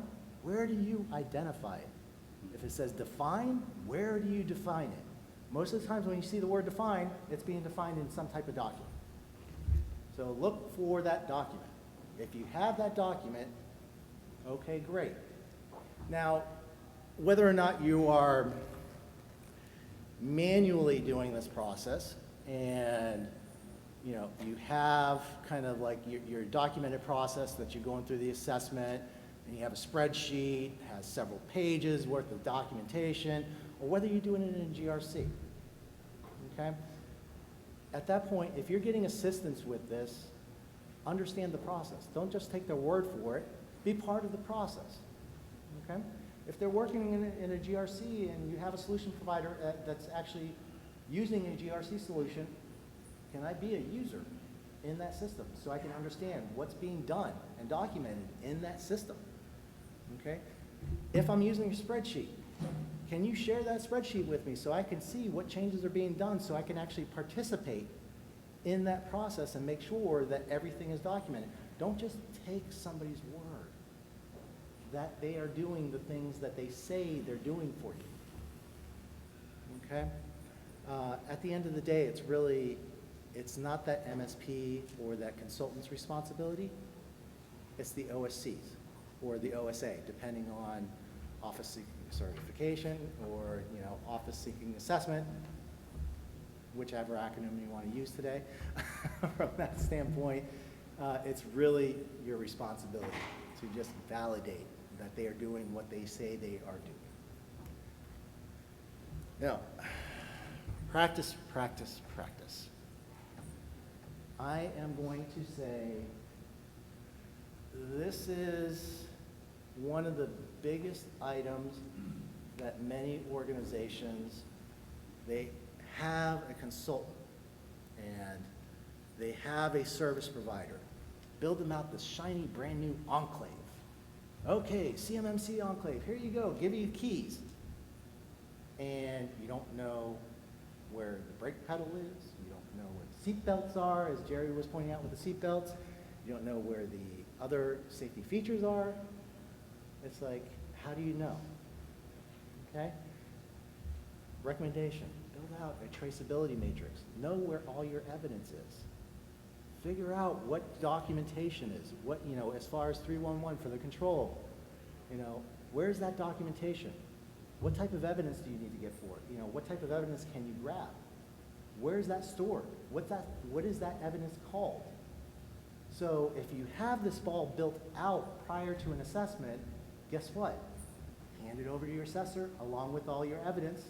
where do you identify it? If it says define, where do you define it? Most of the times when you see the word define, it's being defined in some type of document. So look for that document. If you have that document, okay, great. Now, whether or not you are manually doing this process and you know, you have kind of like your documented process that you're going through the assessment, and you have a spreadsheet, has several pages worth of documentation, or whether you're doing it in a GRC, okay? At that point, if you're getting assistance with this, understand the process. Don't just take their word for it. Be part of the process, okay? If they're working in a GRC and you have a solution provider that's actually using a GRC solution, can I be a user in that system so I can understand what's being done and documented in that system, okay? If I'm using a spreadsheet, can you share that spreadsheet with me so I can see what changes are being done so I can actually participate in that process and make sure that everything is documented? Don't just take somebody's word that they are doing the things that they say they're doing for you, okay? At the end of the day, it's not that MSP or that consultant's responsibility, it's the OSC's or the OSA, depending on office seeking certification or, you know, office seeking assessment, whichever acronym you want to use today. From that standpoint, it's really your responsibility to just validate that they are doing what they say they are doing. Now, practice, practice, practice. I am going to say this is one of the biggest items that many organizations, they have a consultant and they have a service provider. Build them out this shiny brand new enclave. Okay, CMMC enclave, here you go, give you keys. And you don't know where the brake pedal is, you don't know where the seat belts are, as Jerry was pointing out with the seat belts. You don't know where the other safety features are. It's like, how do you know? Okay? Recommendation, build out a traceability matrix. Know where all your evidence is. Figure out what documentation is, what, you know, as far as 311 for the control, you know, where's that documentation? What type of evidence do you need to get for it? You know, what type of evidence can you grab? Where's that stored? What is that evidence called? So if you have this all built out prior to an assessment, guess what? Hand it over to your assessor along with all your evidence.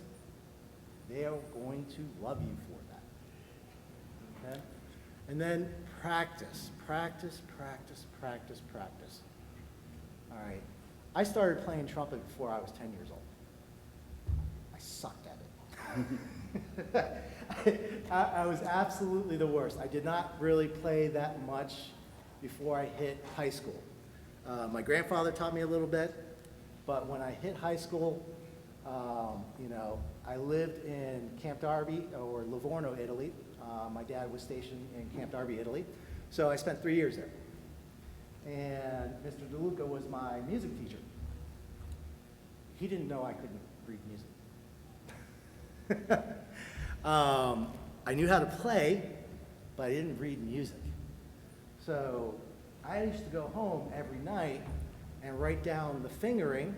They are going to love you for that, okay? And then practice, practice, practice, practice, practice. All right, I started playing trumpet before I was 10 years old. I sucked at it. I was absolutely the worst. I did not really play that much before I hit high school. My grandfather taught me a little bit, but when I hit high school, you know, I lived in Camp Darby or Livorno, Italy. My dad was stationed in Camp Darby, Italy. So I spent 3 years there. And Mr. DeLuca was my music teacher. He didn't know I couldn't read music. I knew how to play, but I didn't read music. So I used to go home every night and write down the fingering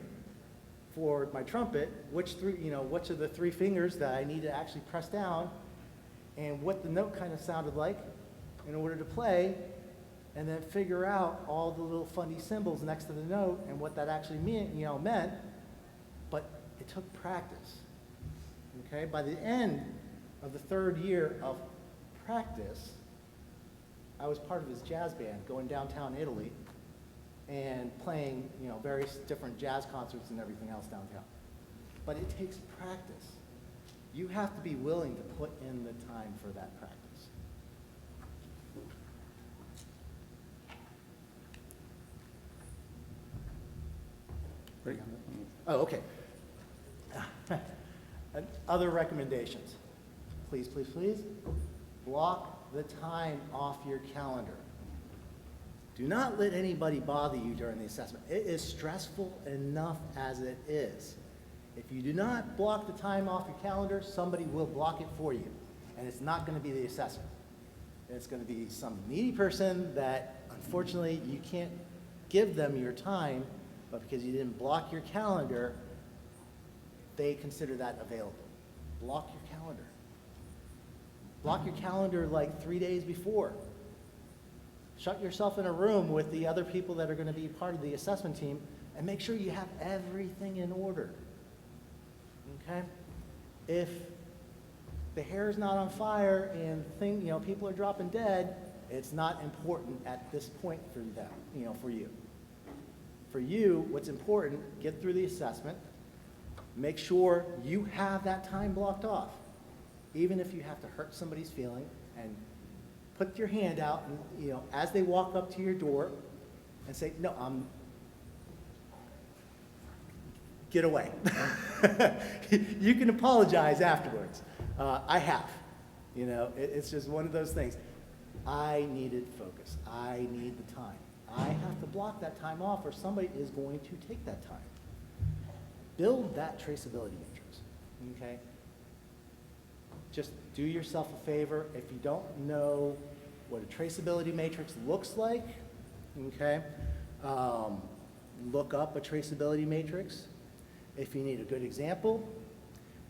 for my trumpet, which of the 3 fingers that I need to actually press down, and what the note kind of sounded like in order to play, and then figure out all the little funny symbols next to the note and what that actually meant. But it took practice. Okay, by the end of the 3rd year of practice, I was part of his jazz band going downtown Italy and playing, you know, various different jazz concerts and everything else downtown. But it takes practice. You have to be willing to put in the time for that practice. Ready? Oh, okay. And other recommendations. Please, please, please, block the time off your calendar. Do not let anybody bother you during the assessment. It is stressful enough as it is. If you do not block the time off your calendar, somebody will block it for you. And it's not going to be the assessor. It's going to be some needy person that unfortunately you can't give them your time, but because you didn't block your calendar, they consider that available. Block your calendar. Block your calendar like 3 days before. Shut yourself in a room with the other people that are going to be part of the assessment team and make sure you have everything in order. Okay? If the hair is not on fire and people are dropping dead, it's not important at this point for them, for you. For you, what's important, get through the assessment, make sure you have that time blocked off. Even if you have to hurt somebody's feeling, and put your hand out and, as they walk up to your door and say, no, get away. You can apologize afterwards. I have. It's just one of those things. I needed focus. I need the time. I have to block that time off or somebody is going to take that time. Build that traceability matrix, okay? Just do yourself a favor. If you don't know what a traceability matrix looks like, okay, look up a traceability matrix. If you need a good example,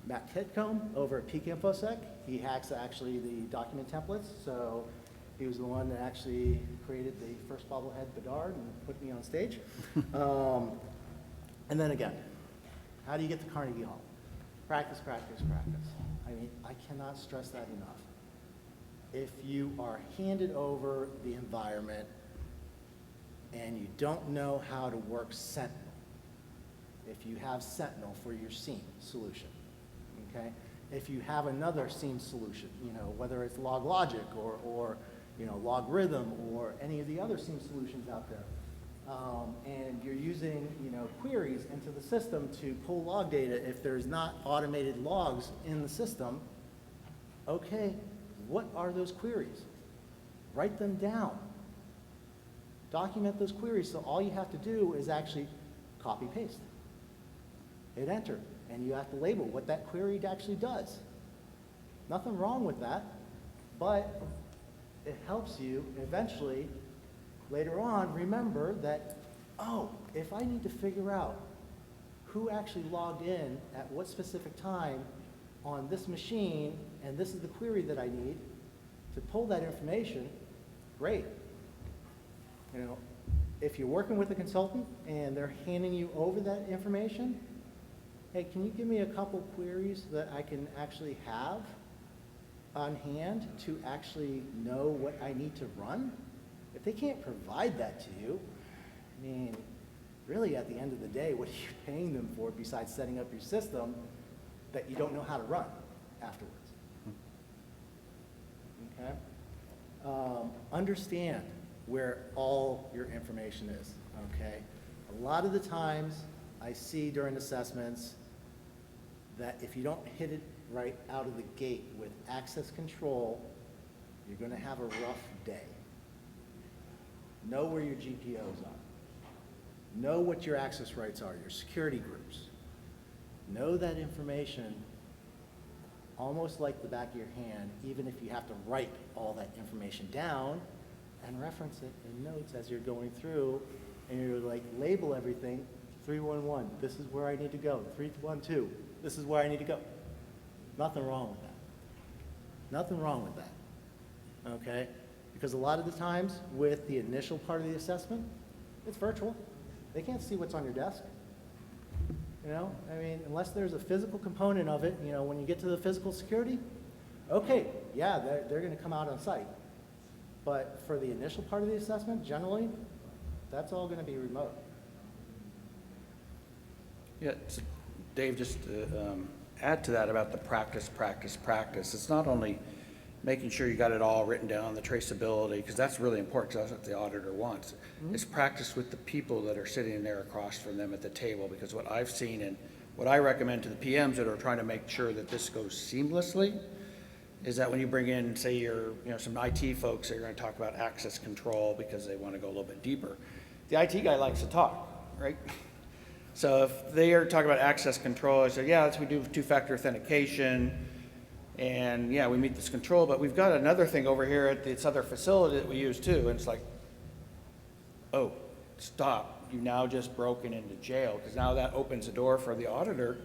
Matt Titcomb over at Peak InfoSec, he hacks actually the document templates, so he was the one that actually created the first bobblehead Bedard and put me on stage. And then again, how do you get to Carnegie Hall? Practice, practice, practice. I mean, I cannot stress that enough. If you are handed over the environment and you don't know how to work Sentinel, if you have Sentinel for your SIEM solution, okay? If you have another SIEM solution, whether it's LogLogic or Logarithm or any of the other SIEM solutions out there, and you're using, queries into the system to pull log data if there's not automated logs in the system, okay, what are those queries? Write them down. Document those queries, so all you have to do is actually copy paste. Hit enter, and you have to label what that query actually does. Nothing wrong with that, but it helps you eventually, later on, remember that, oh, if I need to figure out who actually logged in at what specific time on this machine, and this is the query that I need to pull that information, great. If you're working with a consultant and they're handing you over that information, hey, can you give me a couple queries that I can actually have on hand to actually know what I need to run? If they can't provide that to you, I mean, really at the end of the day, what are you paying them for besides setting up your system that you don't know how to run afterwards? Okay? Understand where all your information is, okay? A lot of the times I see during assessments that if you don't hit it right out of the gate with access control, you're going to have a rough day. Know where your GPOs are. Know what your access rights are, your security groups. Know that information almost like the back of your hand, even if you have to write all that information down and reference it in notes as you're going through, and you're like, label everything, 311, this is where I need to go, 312, this is where I need to go. Nothing wrong with that. Nothing wrong with that, okay? Because a lot of the times with the initial part of the assessment, it's virtual. They can't see what's on your desk. I mean, unless there's a physical component of it, when you get to the physical security, okay, yeah, they're going to come out on site. But for the initial part of the assessment, generally, that's all going to be remote. Yeah, so Dave, just to add to that about the practice, practice, practice. It's not only making sure you got it all written down, the traceability, because that's really important, 'cause that's what the auditor wants. Is practice with the people that are sitting there across from them at the table, because what I've seen and what I recommend to the PMs that are trying to make sure that this goes seamlessly is that when you bring in, say, some IT folks that are going to talk about access control because they want to go a little bit deeper, the IT guy likes to talk, right? So if they are talking about access control, I say, yeah, we do two-factor authentication, and yeah, we meet this control, but we've got another thing over here at this other facility that we use too, and it's like, oh, stop, you now just broken into jail, because now that opens the door for the auditor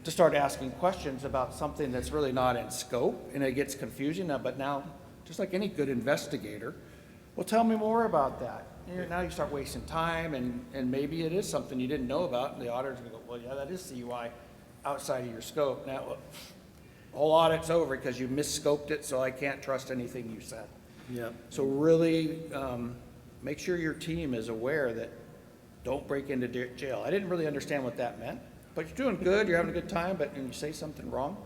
to start asking questions about something that's really not in scope, and it gets confusing. But now, just like any good investigator, well, tell me more about that. Now you start wasting time, and maybe it is something you didn't know about, and the auditor's gonna go, well, yeah, that is CUI outside of your scope. Now, the whole audit's over because you misscoped it, so I can't trust anything you said. Yep. So really, make sure your team is aware that don't break into jail. I didn't really understand what that meant, but you're doing good, you're having a good time, but when you say something wrong,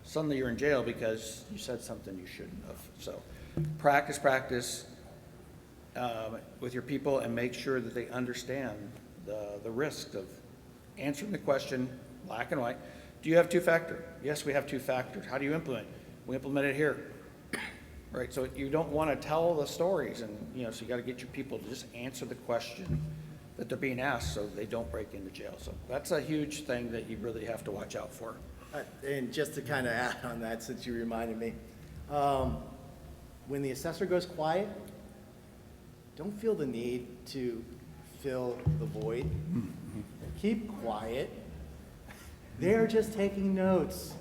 suddenly you're in jail because you said something you shouldn't have. So practice with your people and make sure that they understand the risk of answering the question black and white. Do you have two-factor? Yes, we have two-factor. How do you implement? We implement it here. Right, so you don't want to tell the stories, and so you got to get your people to just answer the question that they're being asked so they don't break into jail. So that's a huge thing that you really have to watch out for. And just to kind of add on that, since you reminded me, when the assessor goes quiet, don't feel the need to fill the void. Keep quiet. They're just taking notes.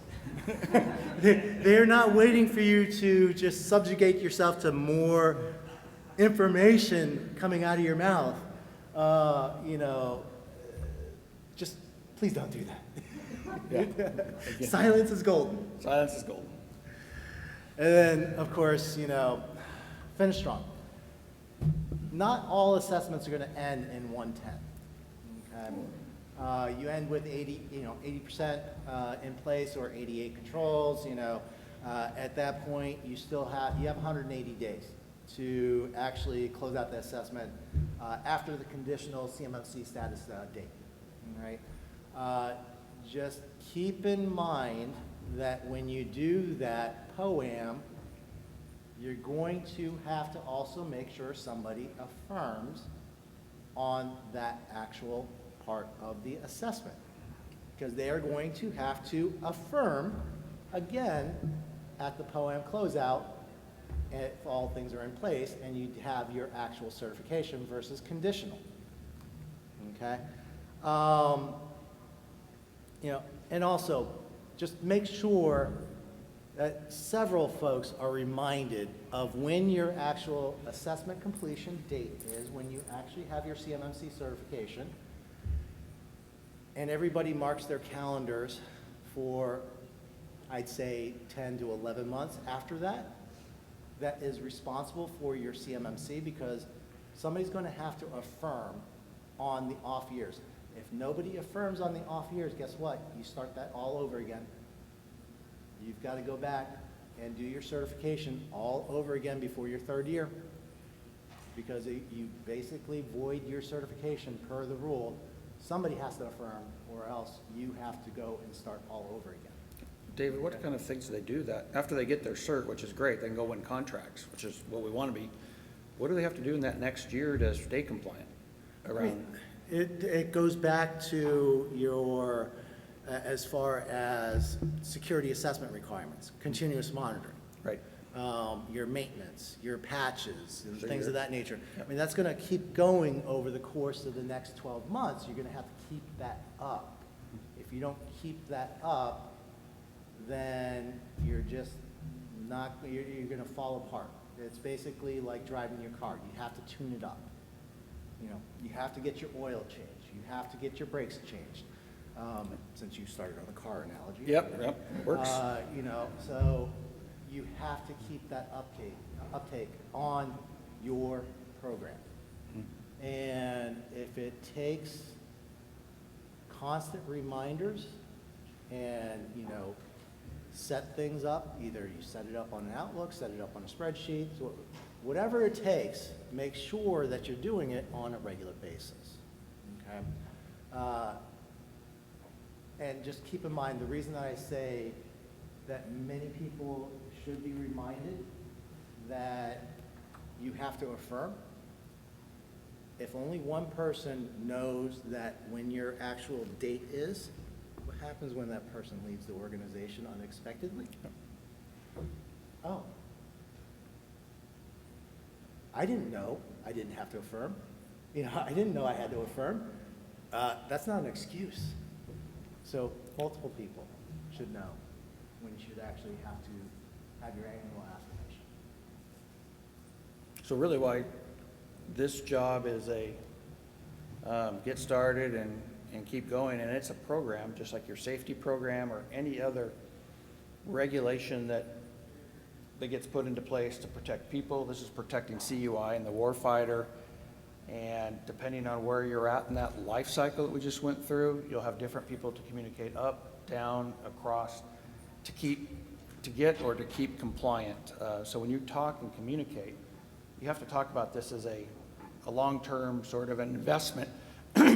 They're not waiting for you to just subjugate yourself to more information coming out of your mouth. Just please don't do that. Yeah. Silence is golden. Silence is golden. And then, of course, finish strong. Not all assessments are going to end in 110. Okay? You end with 80% in place or 88 controls. At that point, you have 180 days to actually close out the assessment after the conditional CMMC status date. All right. Just keep in mind that when you do that POAM, you're going to have to also make sure somebody affirms on that actual part of the assessment, because they are going to have to affirm again at the POAM closeout if all things are in place and you have your actual certification versus conditional. Okay? And also just make sure that several folks are reminded of when your actual assessment completion date is, when you actually have your CMMC certification, and everybody marks their calendars for, I'd say, 10 to 11 months after that. That is responsible for your CMMC, because somebody's going to have to affirm on the off years. If nobody affirms on the off years, guess what? You start that all over again. You've got to go back and do your certification all over again before your third year, because you basically void your certification per the rule. Somebody has to affirm, or else you have to go and start all over again. David, what kind of things do they do that after they get their cert, which is great, they can go win contracts, which is what we want to be. What do they have to do in that next year to stay compliant around? It goes back to your, as far as security assessment requirements, continuous monitoring. Right. Your maintenance, your patches, and So things of that nature. Yep. I mean, that's going to keep going over the course of the next 12 months. You're going to have to keep that up. If you don't keep that up, then you're just not, you're going to fall apart. It's basically like driving your car. You have to tune it up. You have to get your oil changed. You have to get your brakes changed. Since you started on the car analogy. Yep, works. So you have to keep that uptake on your program. And if it takes constant reminders and, set things up. Either you set it up on an Outlook, set it up on a spreadsheet, so whatever it takes, make sure that you're doing it on a regular basis, okay? And just keep in mind, the reason that I say that many people should be reminded that you have to affirm, if only one person knows that when your actual date is, what happens when that person leaves the organization unexpectedly? Oh. I didn't know I didn't have to affirm. You know, I didn't know I had to affirm. That's not an excuse. So multiple people should know when you should actually have to have your annual affirmation. So really why this job is a get started and keep going, and it's a program, just like your safety program or any other regulation that gets put into place to protect people. This is protecting CUI and the warfighter, and depending on where you're at in that life cycle that we just went through, you'll have different people to communicate up, down, across, to get or to keep compliant. So when you talk and communicate, you have to talk about this as a long-term sort of an investment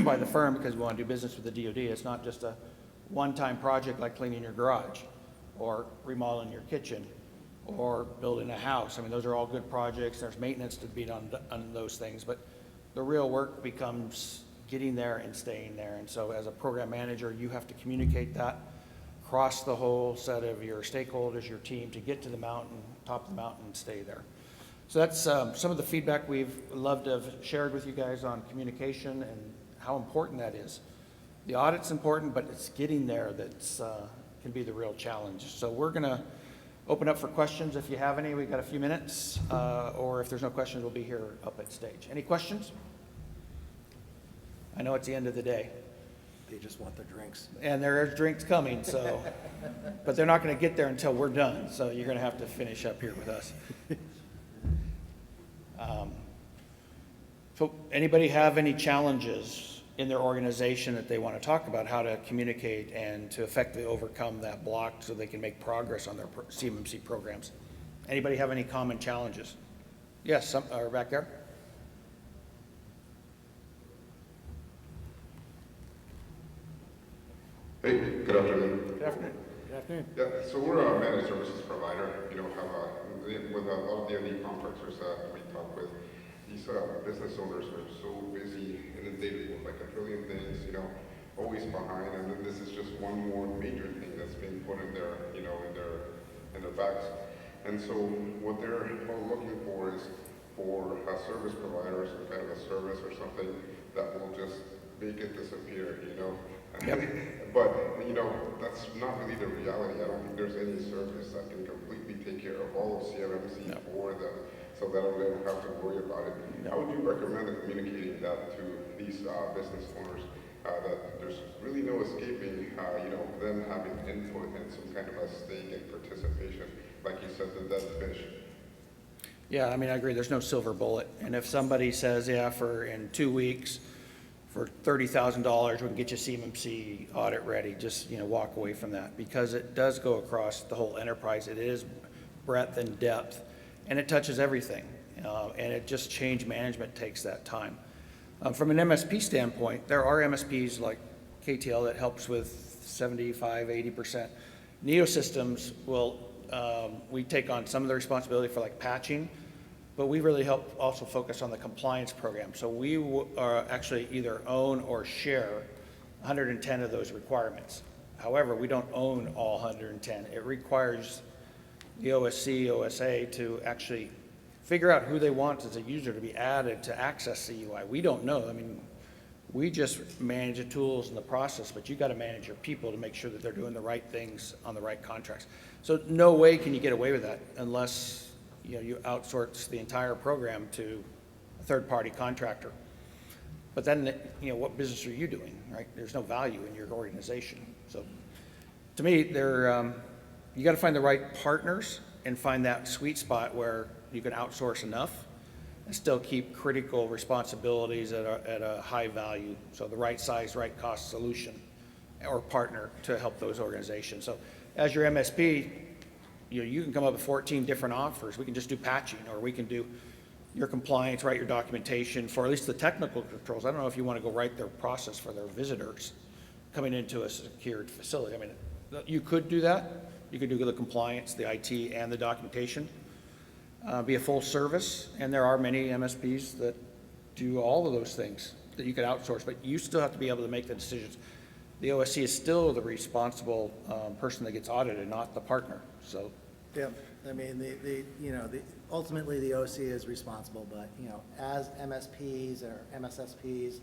by the firm, because we want to do business with the DoD. It's not just a one-time project like cleaning your garage or remodeling your kitchen or building a house. I mean, those are all good projects. There's maintenance to be done on those things, but the real work becomes getting there and staying there. And so as a program manager, you have to communicate that across the whole set of your stakeholders, your team, to get to the mountain, top of the mountain, and stay there. So that's some of the feedback we've loved to have shared with you guys on communication and how important that is. The audit's important, but it's getting there that's can be the real challenge. So we're gonna open up for questions if you have any. We've got a few minutes, or if there's no questions, we'll be here up at stage. Any questions? I know it's the end of the day. They just want their drinks. And there are drinks coming, so, but they're not gonna get there until we're done, so you're gonna have to finish up here with us. So anybody have any challenges in their organization that they want to talk about, how to communicate and to effectively overcome that block so they can make progress on their CMMC programs? Anybody have any common challenges? Yes, or back there? Hey, good afternoon. Good afternoon. Good afternoon. Yeah, so we're a managed services provider. You know, with a lot of DoD contractors that we talk with, these business owners are so busy inundated with like a trillion things, you know, always behind, and then this is just one more major thing that's being put in their, you know, in their backs. And so what they're all looking for is for service providers, some kind of a service or something that will just make it disappear, you know. Yep. But, you know, that's not really the reality. I don't think there's any service that can completely take care of all of CMMC for them, so that they don't have to worry about it. How would you recommend communicating that to these business owners, that there's really no escaping, you know, them having input and some kind of a stake and participation, like you said, the dead fish? Yeah, I mean, I agree. There's no silver bullet. And if somebody says, yeah, in 2 weeks, for $30,000, we can get you CMMC audit ready, just, you know, walk away from that, because it does go across the whole enterprise. It is breadth and depth, and it touches everything. And it just change management takes that time. From an MSP standpoint, there are MSPs like KTL that helps with 75, 80%. Neo Systems will, we take on some of the responsibility for like patching, but we really help also focus on the compliance program. So we actually either own or share 110 of those requirements. However, we don't own all 110. It requires the OSC, OSA to actually figure out who they want as a user to be added to access CUI. We don't know. I mean, we just manage the tools and the process, but you got to manage your people to make sure that they're doing the right things on the right contracts. So no way can you get away with that unless, you know, you outsource the entire program to a third-party contractor. But then, you know, what business are you doing, right? There's no value in your organization. So to me, you got to find the right partners and find that sweet spot where you can outsource enough and still keep critical responsibilities at a high value. So the right size, right cost solution or partner to help those organizations. So as your MSP, you can come up with 14 different offers. We can just do patching, or we can do your compliance, write your documentation for at least the technical controls. I don't know if you want to go write their process for their visitors coming into a secured facility. I mean, you could do that. You could do the compliance, the IT, and the documentation. Be a full service, and there are many MSPs that do all of those things that you could outsource, but you still have to be able to make the decisions. The OSC is still the responsible person that gets audited, not the partner. So, Yeah, I mean, ultimately the OC is responsible, but, as MSPs or MSSPs,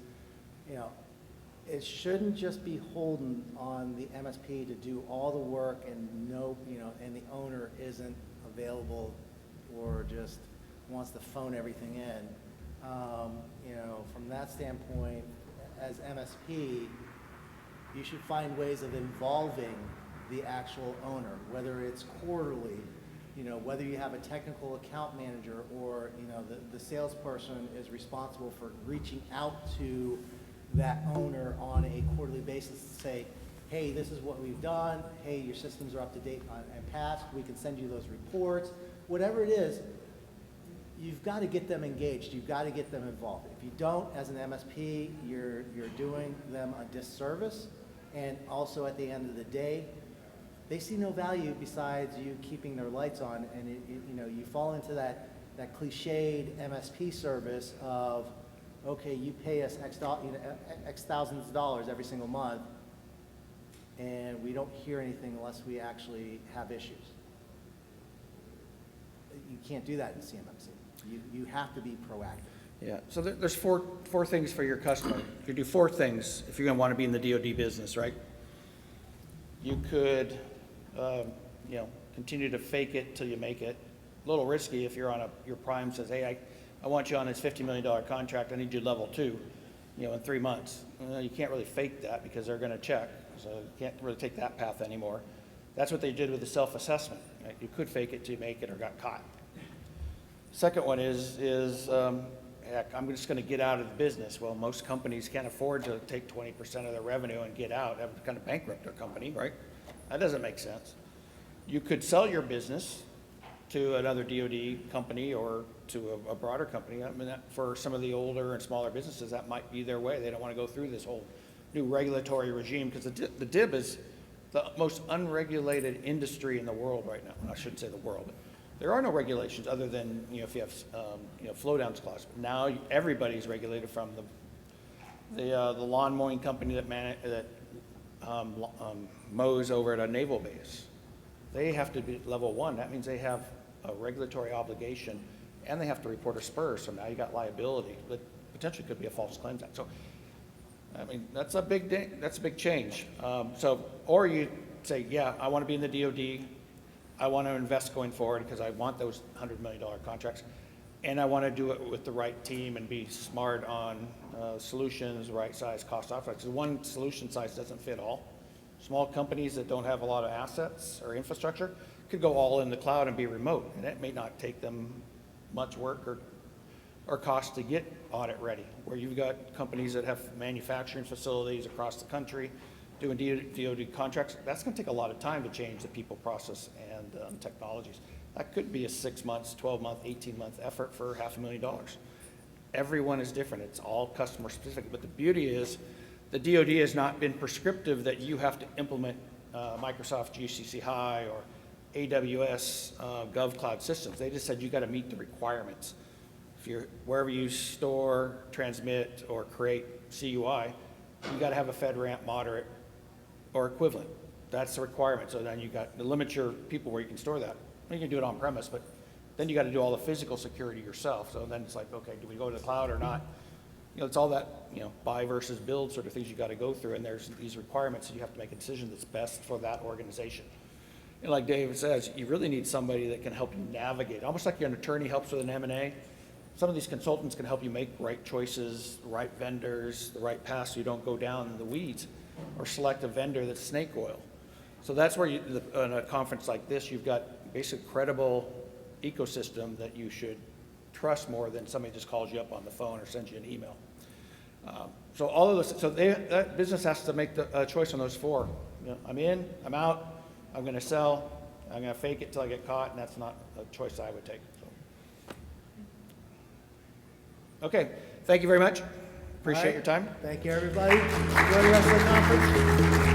it shouldn't just be holden on the MSP to do all the work and and the owner isn't available or just wants to phone everything in. From that standpoint, as MSP, you should find ways of involving the actual owner, whether it's quarterly, whether you have a technical account manager or, the salesperson is responsible for reaching out to that owner on a quarterly basis to say, hey, this is what we've done. Hey, your systems are up to date and passed. We can send you those reports. Whatever it is, you've got to get them engaged. You've got to get them involved. If you don't, as an MSP, you're doing them a disservice. And also at the end of the day, they see no value besides you keeping their lights on. And you fall into that cliched MSP service of, okay, you pay us X thousands of dollars every single month, and we don't hear anything unless we actually have issues. You can't do that in CMMC. You have to be proactive. yeah. So there's four things for your customer. You could do four things if you're going to want to be in the DoD business, right? You could, continue to fake it till you make it. A little risky if you're on your prime says, hey, I want you on this $50 million contract. I need you level 2, in 3 months. Well, you can't really fake that because they're going to check. So you can't really take that path anymore. That's what they did with the self-assessment. Right? You could fake it till you make it or got caught. Second one is heck, I'm just going to get out of the business. Well, most companies can't afford to take 20% of their revenue and get out. That would kind of bankrupt their company, right? That doesn't make sense. You could sell your business to another DoD company or to a broader company. I mean, for some of the older and smaller businesses, that might be their way. They don't want to go through this whole new regulatory regime because the DIB is the most unregulated industry in the world right now. I shouldn't say the world. But there are no regulations other than, if you have flow downs clause. Now everybody's regulated from the lawn mowing company that mows over at a naval base. They have to be level 1. That means they have a regulatory obligation, and they have to report a spur. So now you got liability that potentially could be a false claims act. So, I mean, that's a big change. Or you say, yeah, I want to be in the DoD. I want to invest going forward because I want those $100 million contracts, and I want to do it with the right team and be smart on solutions, right size, cost optimization. One solution size doesn't fit all. Small companies that don't have a lot of assets or infrastructure could go all in the cloud and be remote, and it may not take them much work or cost to get audit ready. Where you've got companies that have manufacturing facilities across the country doing DoD contracts, that's going to take a lot of time to change the people, process, and technologies. That could be a 6 months, 12-month, 18-month effort for $500,000. Everyone is different. It's all customer specific. But the beauty is the DoD has not been prescriptive that you have to implement Microsoft GCC High or AWS GovCloud systems. They just said you got to meet the requirements. If you're wherever you store, transmit, or create CUI, you got to have a FedRAMP moderate or equivalent. That's the requirement. So then you got to limit your people where you can store that. You can do it on premise, but then you got to do all the physical security yourself. So then it's like, okay, do we go to the cloud or not? It's all that, buy versus build sort of things you got to go through, and there's these requirements, and you have to make a decision that's best for that organization. And like David says, you really need somebody that can help you navigate, almost like an attorney helps with an M&A. Some of these consultants can help you make right choices, the right vendors, the right path so you don't go down the weeds, or select a vendor that's snake oil. So that's where in a conference like this, you've got basically credible ecosystem that you should trust more than somebody just calls you up on the phone or sends you an email. So all of this, that business has to make the choice on those four. I'm in, I'm out, I'm going to sell, I'm going to fake it till I get caught, and that's not a choice I would take. So. Okay, thank you very much. Appreciate All right. your time. Thank you, everybody. Enjoy the rest of the conference.